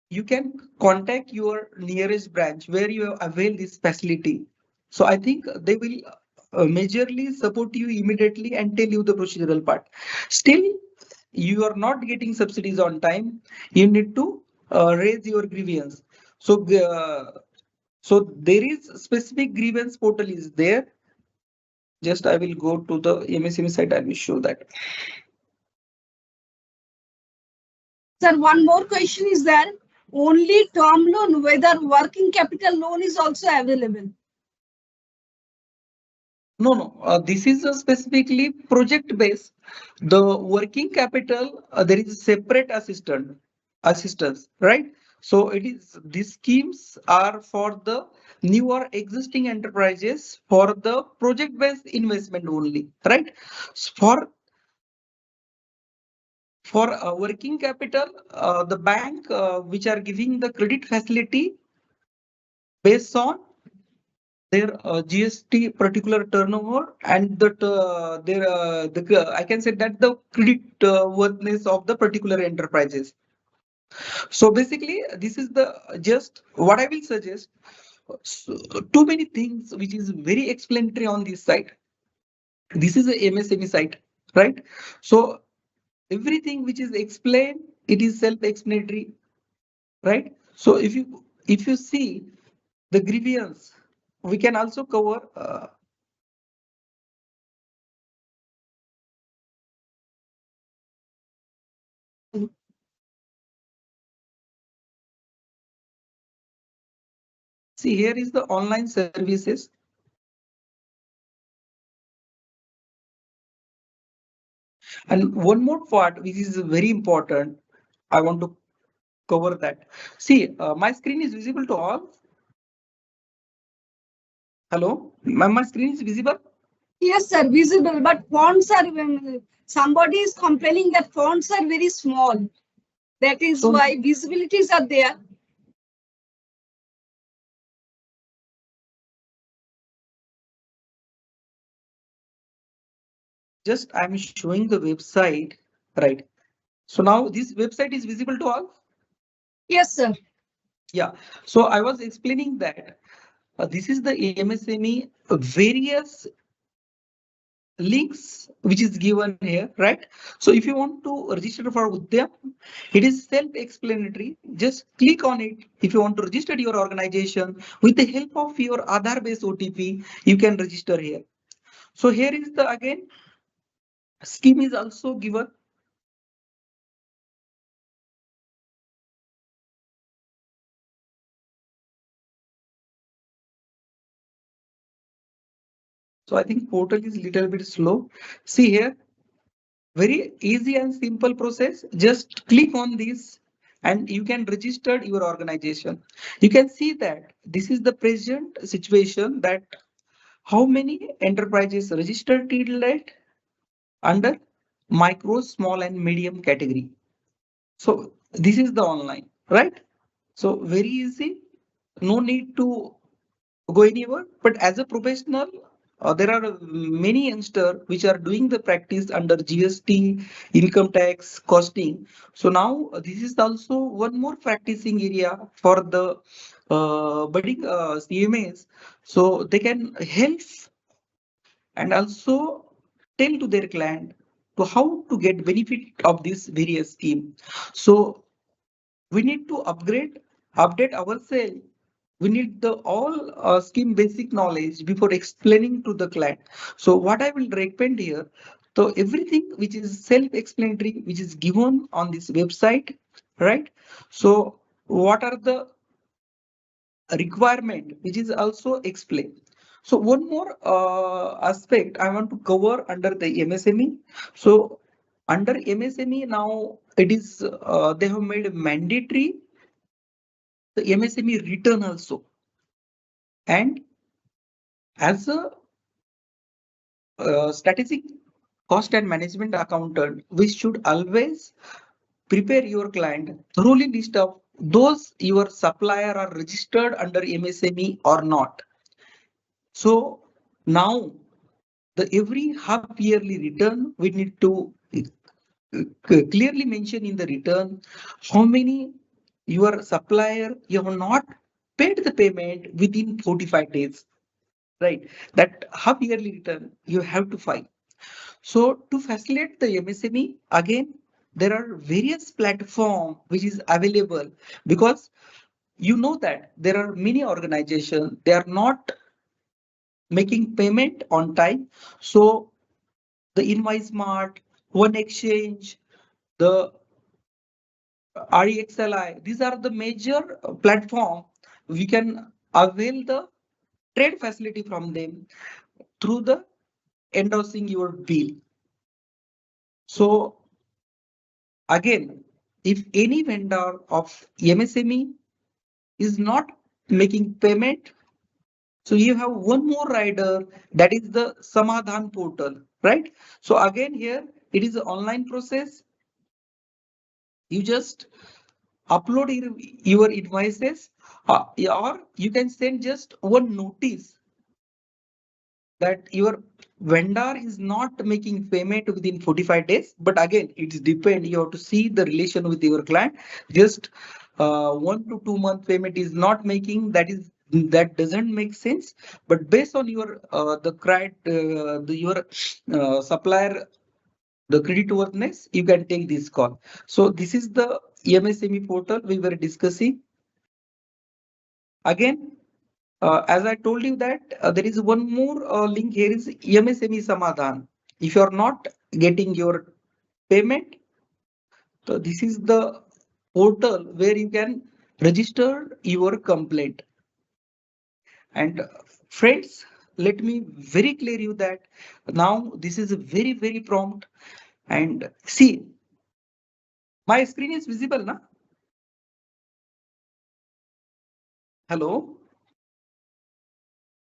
S3: you can contact your nearest branch where you avail this facility. So I think they will majorly support you immediately and tell you the procedural part. Still, you are not getting subsidies on time. You need to raise your grievance. So, so there is specific grievance portal is there. Just I will go to the MSME site. I will show that.
S1: Sir, one more question is there. Only term loan, whether working capital loan is also available.
S3: No, no. This is a specifically project based. The working capital, there is a separate assistance, right? So it is these schemes are for the newer existing enterprises for the project based investment only, right? For working capital, the bank which are giving the credit facility based on their GST particular turnover and that I can say that the credit worthiness of the particular enterprises. So basically, this is the just what I will suggest. So, too many things which is very explanatory on this site. This is a MSME site, right? So everything which is explained, it is self-explanatory, right? So if you see the grievance, we can also cover. See, here is the online services. And one more part, which is very important, I want to cover that. See, my screen is visible to all. Hello, my screen is visible.
S1: Yes, sir, visible, but fonts are, somebody is complaining that fonts are very small. That is
S3: So
S1: why visibilities are there.
S3: just I'm showing the website, right? So now this website is visible to all.
S1: Yes, sir.
S3: Yeah. So I was explaining that this is the MSME various links which is given here, right? So if you want to register for Udyam, it is self-explanatory. Just click on it. If you want to register your organization with the help of your Aadhaar-based OTP, you can register here. So here is the again scheme is also given. So I think portal is little bit slow. See here, very easy and simple process. Just click on this and you can register your organization. You can see that this is the present situation, that how many enterprises registered till date under micro, small and medium category. So this is the online, right? So very easy, no need to go anywhere. But as a professional, there are many youngsters which are doing the practice under GST, income tax, costing. So now this is also one more practicing area for the budding CMAs. So they can help and also tell to their client to how to get benefit of this various scheme. So we need to update ourselves. We need the all scheme basic knowledge before explaining to the client. So what I will recommend here, so everything which is self-explanatory, which is given on this website, right? So what are the requirement, which is also explained. So one more aspect I want to cover under the MSME. So under MSME now it is they have made mandatory the MSME return also. And as a strategic cost and management accountant, we should always prepare your client thoroughly list of those your supplier are registered under MSME or not. So now the every half yearly return we need to clearly mention in the return how many your supplier you have not paid the payment within 45 days, right? That half yearly return you have to file. So to facilitate the MSME, again, there are various platforms which is available, because you know that there are many organizations, they are not making payment on time. So the Invoice Mart, One Exchange, the REXLI, these are the major platform we can avail the trade facility from them through the endorsing your bill. So again, if any vendor of MSME is not making payment, so you have one more rider, that is the Samadhan portal, right? So again here, it is an online process. You just upload your invoices, or you can send just one notice that your vendor is not making payment within 45 days. But again, it's depend, you have to see the relation with your client. Just 1 to 2 month payment is not making, that doesn't make sense. But based on your your supplier, the credit worthiness, you can take this call. So this is the MSME portal we were discussing. Again, as I told you that there is one more link here is MSME Samadhan. If you are not getting your payment, so this is the portal where you can register your complaint. And friends, let me very clear you that now this is a very prompt. And see, my screen is visible, na? Hello,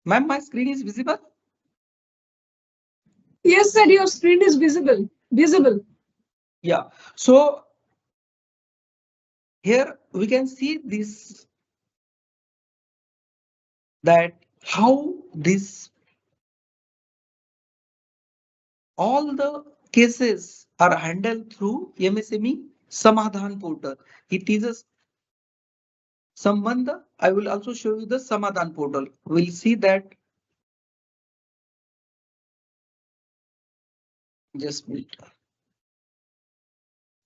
S3: ma'am, my screen is visible.
S1: Yes, sir, your screen is visible. Visible.
S3: Yeah. So here we can see this, that how this all the cases are handled through MSME Samadhan portal. It is a Sambandha. I will also show you the Samadhan portal. We'll see that. Just wait.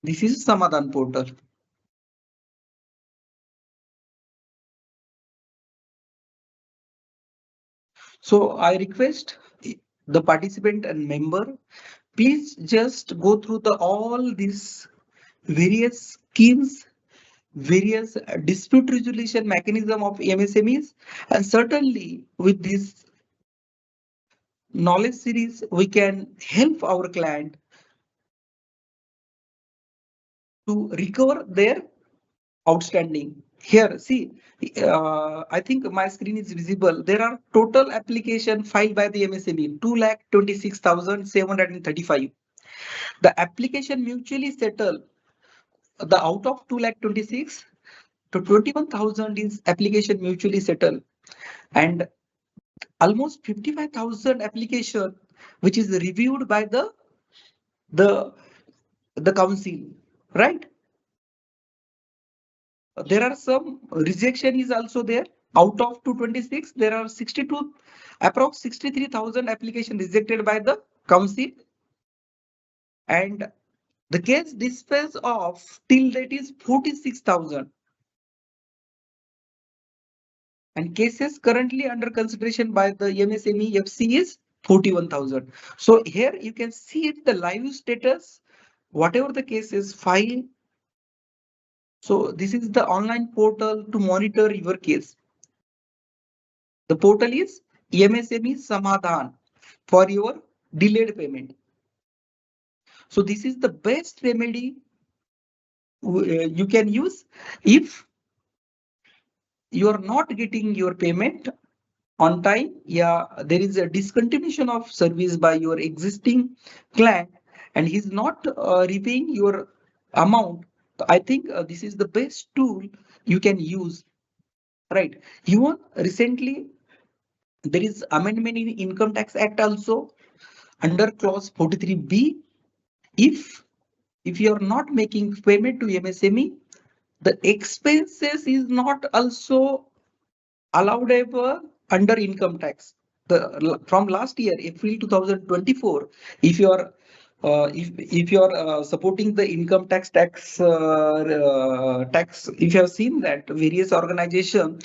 S3: This is Samadhan portal. So I request the participant and member, please just go through the all these various schemes, various dispute resolution mechanism of MSMEs, and certainly with this knowledge series, we can help our client to recover their outstanding. Here, see, I think my screen is visible. There are total application filed by the MSME 2,26,735. The application mutually settled. The out of 2,26,000 to 21,000 is application mutually settled, and almost 55,000 application which is reviewed by the the council, right? There are some rejection is also there. Out of 226, there are 62, approx 63,000 application rejected by the council, and the case dispatch of till date is 46,000, and cases currently under consideration by the MSME FC is 41,000. So here you can see it, the live status, whatever the case is filed. So this is the online portal to monitor your case. The portal is MSME Samadhan for your delayed payment. So this is the best remedy you can use if you are not getting your payment on time. Yeah, there is a discontinuation of service by your existing client and he's not repaying your amount. I think this is the best tool you can use, right? Even recently there is amendment in Income Tax Act also under clause 43B. If you are not making payment to MSME, the expenses is not also allowable under income tax. From last year, April 2024, if you are if you are supporting the income tax, if you have seen that various organization,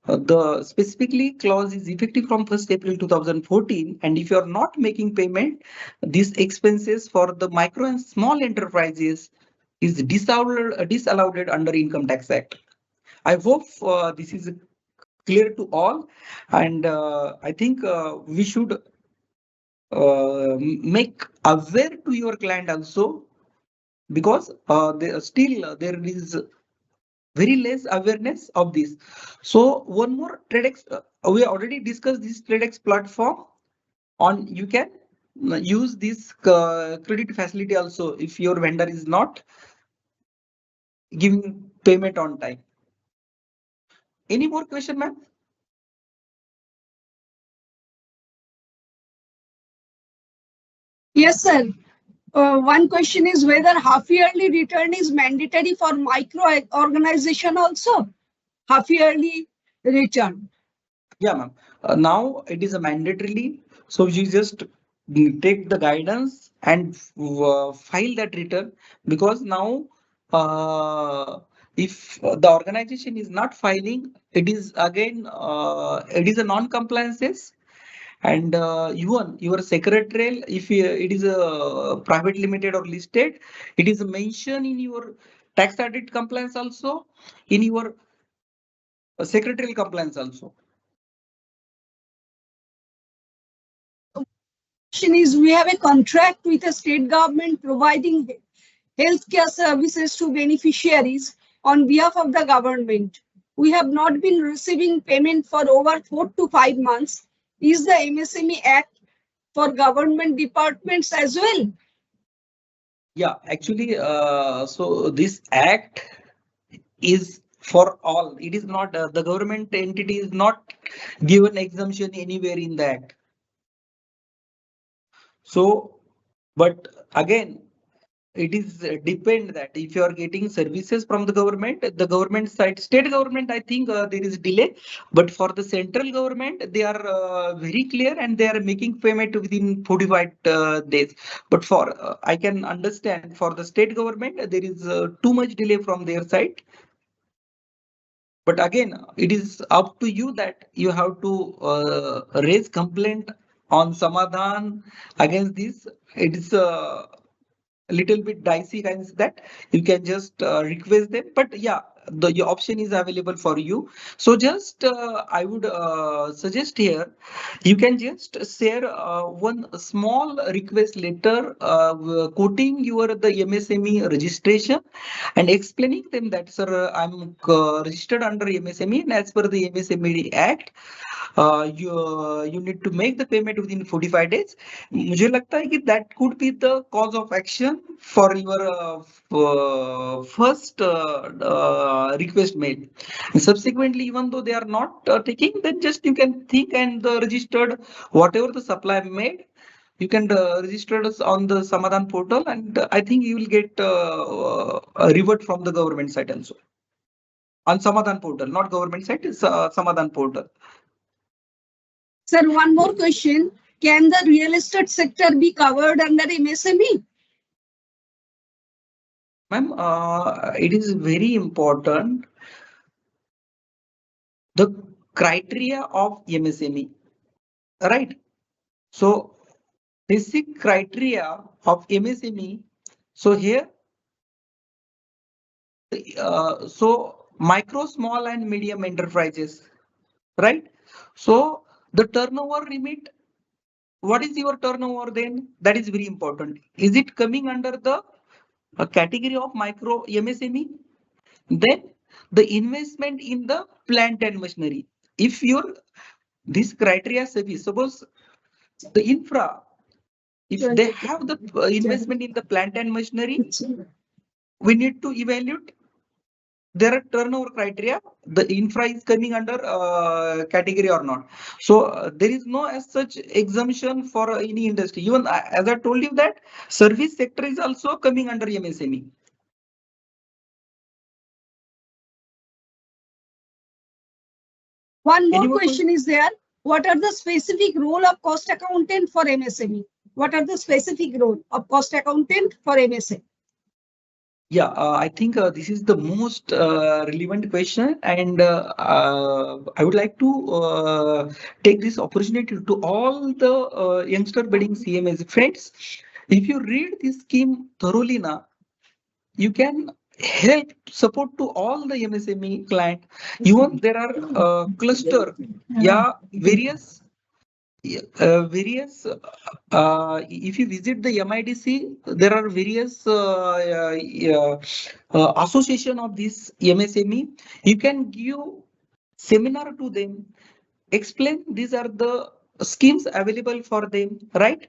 S3: the specifically clause is effective from 1st April 2014, and if you are not making payment, these expenses for the micro and small enterprises is disallowed under Income Tax Act. I hope this is clear to all, and I think we should make aware to your client also, because there is very less awareness of this. So one more TradeX, we already discussed this TradeX platform on. You can use this credit facility also if your vendor is not giving payment on time. Any more question, ma'am?
S1: Yes, sir. One question is whether half-yearly return is mandatory for micro organization also. Half-yearly return.
S3: Yeah, ma'am. Now it is a mandatorily. So you just take the guidance and file that return, because now if the organization is not filing, it is again it is a non-compliances. And even your secretarial, if it is a private limited or listed, it is mentioned in your tax audit compliance also, in your secretarial compliance also.
S1: Question is, we have a contract with the state government providing healthcare services to beneficiaries on behalf of the government. We have not been receiving payment for over 4 to 5 months. Is the MSME Act for government departments as well?
S3: Yeah, actually, so this act is for all. It is not the government entity is not given exemption anywhere in the act. So, but again, it is depend that if you are getting services from the government side, state government, I think there is delay, but for the central government, they are very clear and they are making payment within 45 days. But for I can understand for the state government, there is too much delay from their side. But again, it is up to you that you have to raise complaint on Samadhan against this. It is a little bit dicey kinds that you can just request them. But yeah, the option is available for you. So just I would suggest here, you can just share one small request letter quoting your the MSME registration and explaining them that, sir, I'm registered under MSME, and as per the MSME Act, you need to make the payment within 45 days. मुझे लगता है कि that could be the cause of action for your first request mail. And subsequently, even though they are not taking, then just you can think and registered whatever the supply made. You can register us on the Samadhan portal, and I think you will get a reward from the government side also. On Samadhan portal, not government side, it's Samadhan portal.
S1: Sir, one more question. Can the real estate sector be covered under MSME?
S3: Ma'am, it is very important the criteria of MSME, right? So basic criteria of MSME. So here, so micro, small and medium enterprises, right? So the turnover limit, what is your turnover then? That is very important. Is it coming under the category of micro MSME? Then the investment in the plant and machinery. If your this criteria service, suppose the infra, if they have the investment in the plant and machinery, we need to evaluate there are turnover criteria, the infra is coming under category or not. So there is no as such exemption for any industry. Even as I told you that service sector is also coming under MSME.
S1: One more question is there. What are the specific role of cost accountant for MSME? What are the specific role of cost accountant for MSME?
S3: Yeah, I think this is the most relevant question, and I would like to take this opportunity to all the youngster budding CMS friends. If you read this scheme thoroughly now, you can help support to all the MSME client. Even there are cluster, yeah, various. If you visit the MIDC, there are various association of this MSME. You can give seminar to them, explain these are the schemes available for them, right?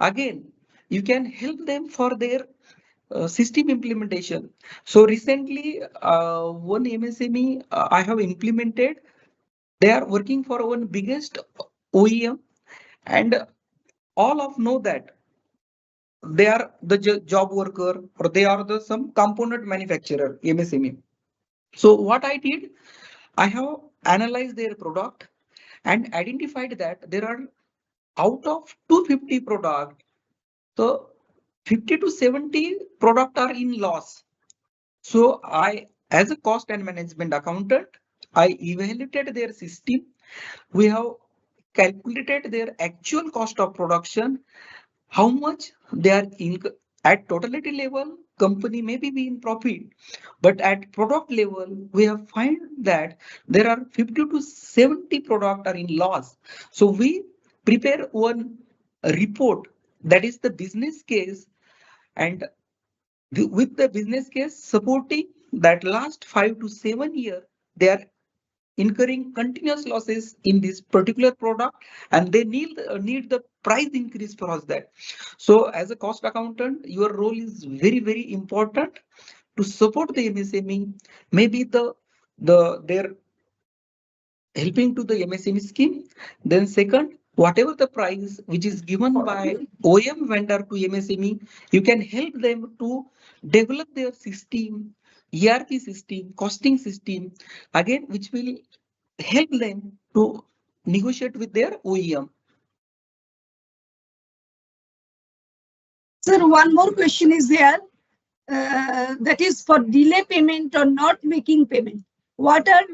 S3: Again, you can help them for their system implementation. So recently, one MSME I have implemented. They are working for one biggest OEM, and all of know that they are the job worker or they are the some component manufacturer MSME. So what I did, I have analyzed their product and identified that there are out of 250 product, so 50 to 70 product are in loss. So I, as a cost and management accountant, I evaluated their system. We have calculated their actual cost of production, how much they are in at totality level. Company may be in profit, but at product level, we have find that there are 50 to 70 product are in loss. So we prepare one report, that is the business case, and with the business case supporting that last 5 to 7 years, they are incurring continuous losses in this particular product, and they need the price increase for that. So as a cost accountant, your role is very important to support the MSME. Maybe their helping to the MSME scheme. Then second, whatever the price which is given by OEM vendor to MSME, you can help them to develop their system, ERP system, costing system, again, which will help them to negotiate with their OEM.
S1: Sir, one more question is there. That is for delay payment or not making payment. What are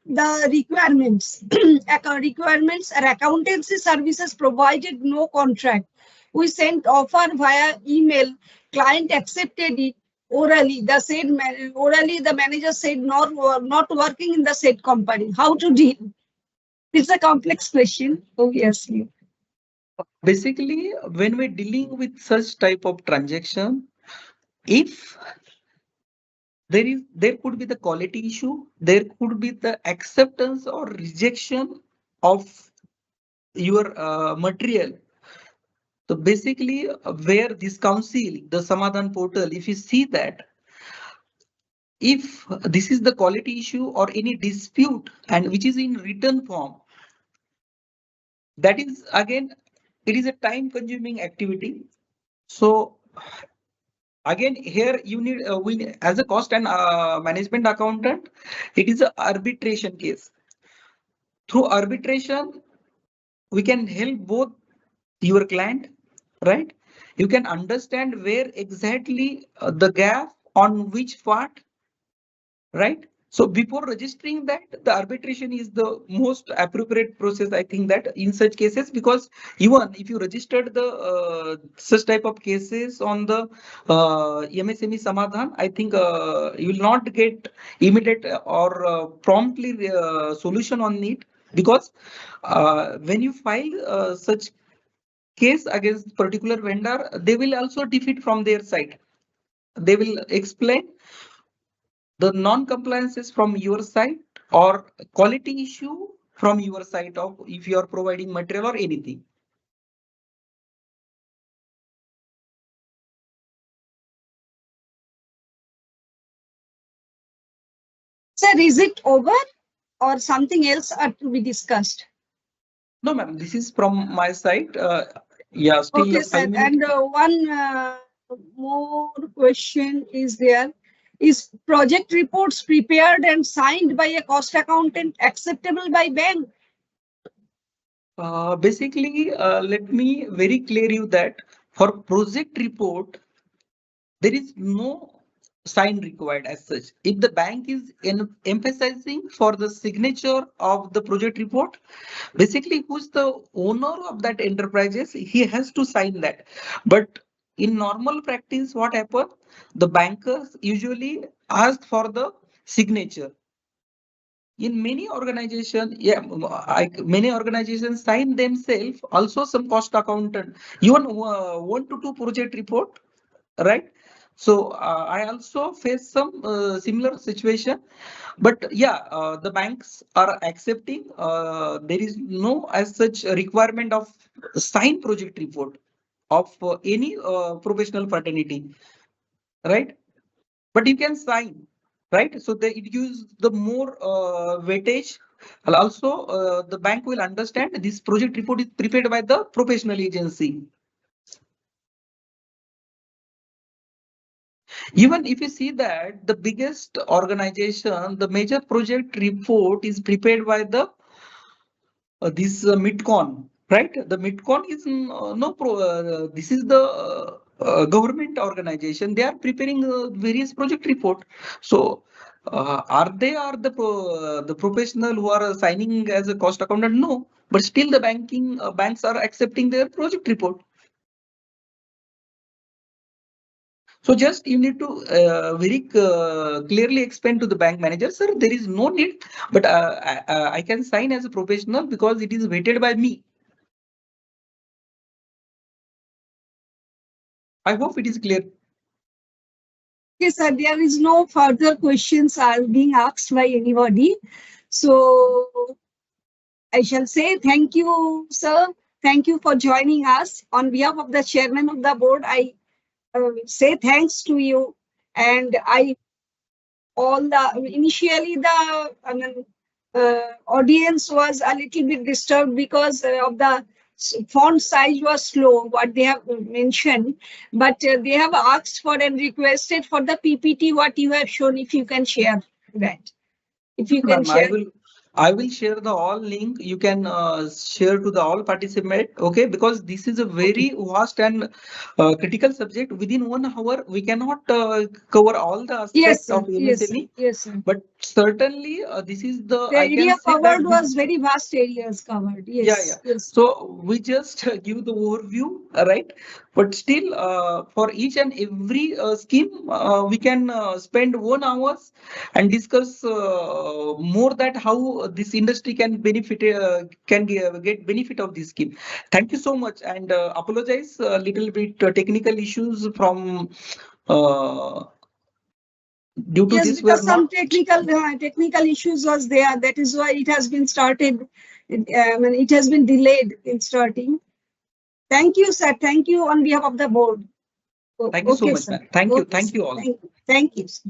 S1: the requirements? Requirements are accountancy services provided no contract. We sent offer via email. Client accepted it. orally orally the manager said not working in the said company. How to deal? It's a complex question, obviously.
S3: Basically, when we're dealing with such type of transaction, if there could be the quality issue, there could be the acceptance or rejection of your material. So basically, where this council, the Samadhan portal, if you see that, if this is the quality issue or any dispute and which is in written form, that is again, it is a time consuming activity. So again, here you need we as a cost and management accountant, it is a arbitration case. Through arbitration, we can help both your client, right? You can understand where exactly the gap on which part, right? So before registering that, the arbitration is the most appropriate process, I think, that in such cases, because even if you registered the such type of cases on the MSME Samadhan, I think you will not get immediate or promptly solution on it, because when you file such case against particular vendor, they will also defeat from their side. They will explain the non-compliance is from your side or quality issue from your side of if you are providing material or anything.
S1: Sir, is it over or something else are to be discussed?
S3: No, ma'am, this is from my side. Yeah, still
S1: Okay,
S3: 5 minutes.
S1: and one more question is there. Is project reports prepared and signed by a cost accountant acceptable by bank?
S3: Basically, let me very clear you that for project report, there is no sign required as such. If the bank is emphasizing for the signature of the project report, basically who's the owner of that enterprises, he has to sign that. But in normal practice, what happens? The bankers usually ask for the signature. In many organizations, yeah, many organizations sign themselves. Also, some cost accountant, even 1 to 2 project report, right? So I also face some similar situation, but yeah, the banks are accepting. There is no as such requirement of sign project report of any professional fraternity, right? But you can sign, right? So it gives the more weightage. And also, the bank will understand this project report is prepared by the professional agency. Even if you see that the biggest organization, the major project report is prepared by the this Midcon, right? The Midcon is no pro. This is the government organization. They are preparing various project report. So are they the professional who are signing as a cost accountant? No, but still the banks are accepting their project report. So just you need to very clearly explain to the bank manager, sir, there is no need, but I can sign as a professional because it is weighted by me. I hope it is clear.
S1: Yes, sir, there is no further questions are being asked by anybody. So I shall say thank you, sir. Thank you for joining us. On behalf of the chairman of the board, I say thanks to you. And I all the initially the audience was a little bit disturbed because of the font size was slow, what they have mentioned, but they have asked for and requested for the PPT what you have shown, if you can share that. If you can
S3: Ma'am,
S1: share.
S3: I will share the all link. You can share to the all participant. Okay, because this is a very vast and critical subject. Within 1 hour, we cannot cover all the
S1: Yes,
S3: aspects
S1: sir.
S3: of
S1: Yes, sir.
S3: MSME.
S1: Yes, sir.
S3: But certainly, this is the
S1: The
S3: I can
S1: area
S3: say
S1: covered
S3: that this.
S1: was very vast areas covered.
S3: Yeah,
S1: Yes,
S3: yeah.
S1: yes.
S3: So we just give the overview, right? but still for each and every scheme we can spend 1 hour and discuss more that how this industry can benefit get benefit of this scheme. Thank you so much, and apologize a little bit technical issues from uh, due to
S1: Yes,
S3: this we are
S1: because some
S3: not.
S1: technical issues was there. That is why it has been started. It has been delayed in starting. Thank you, sir. Thank you on behalf of the board.
S3: Thank you so
S1: Okay,
S3: much,
S1: sir.
S3: man. Thank you.
S1: Okay,
S3: Thank
S1: sir.
S3: you all.
S1: Thank you. Thank you. Sir.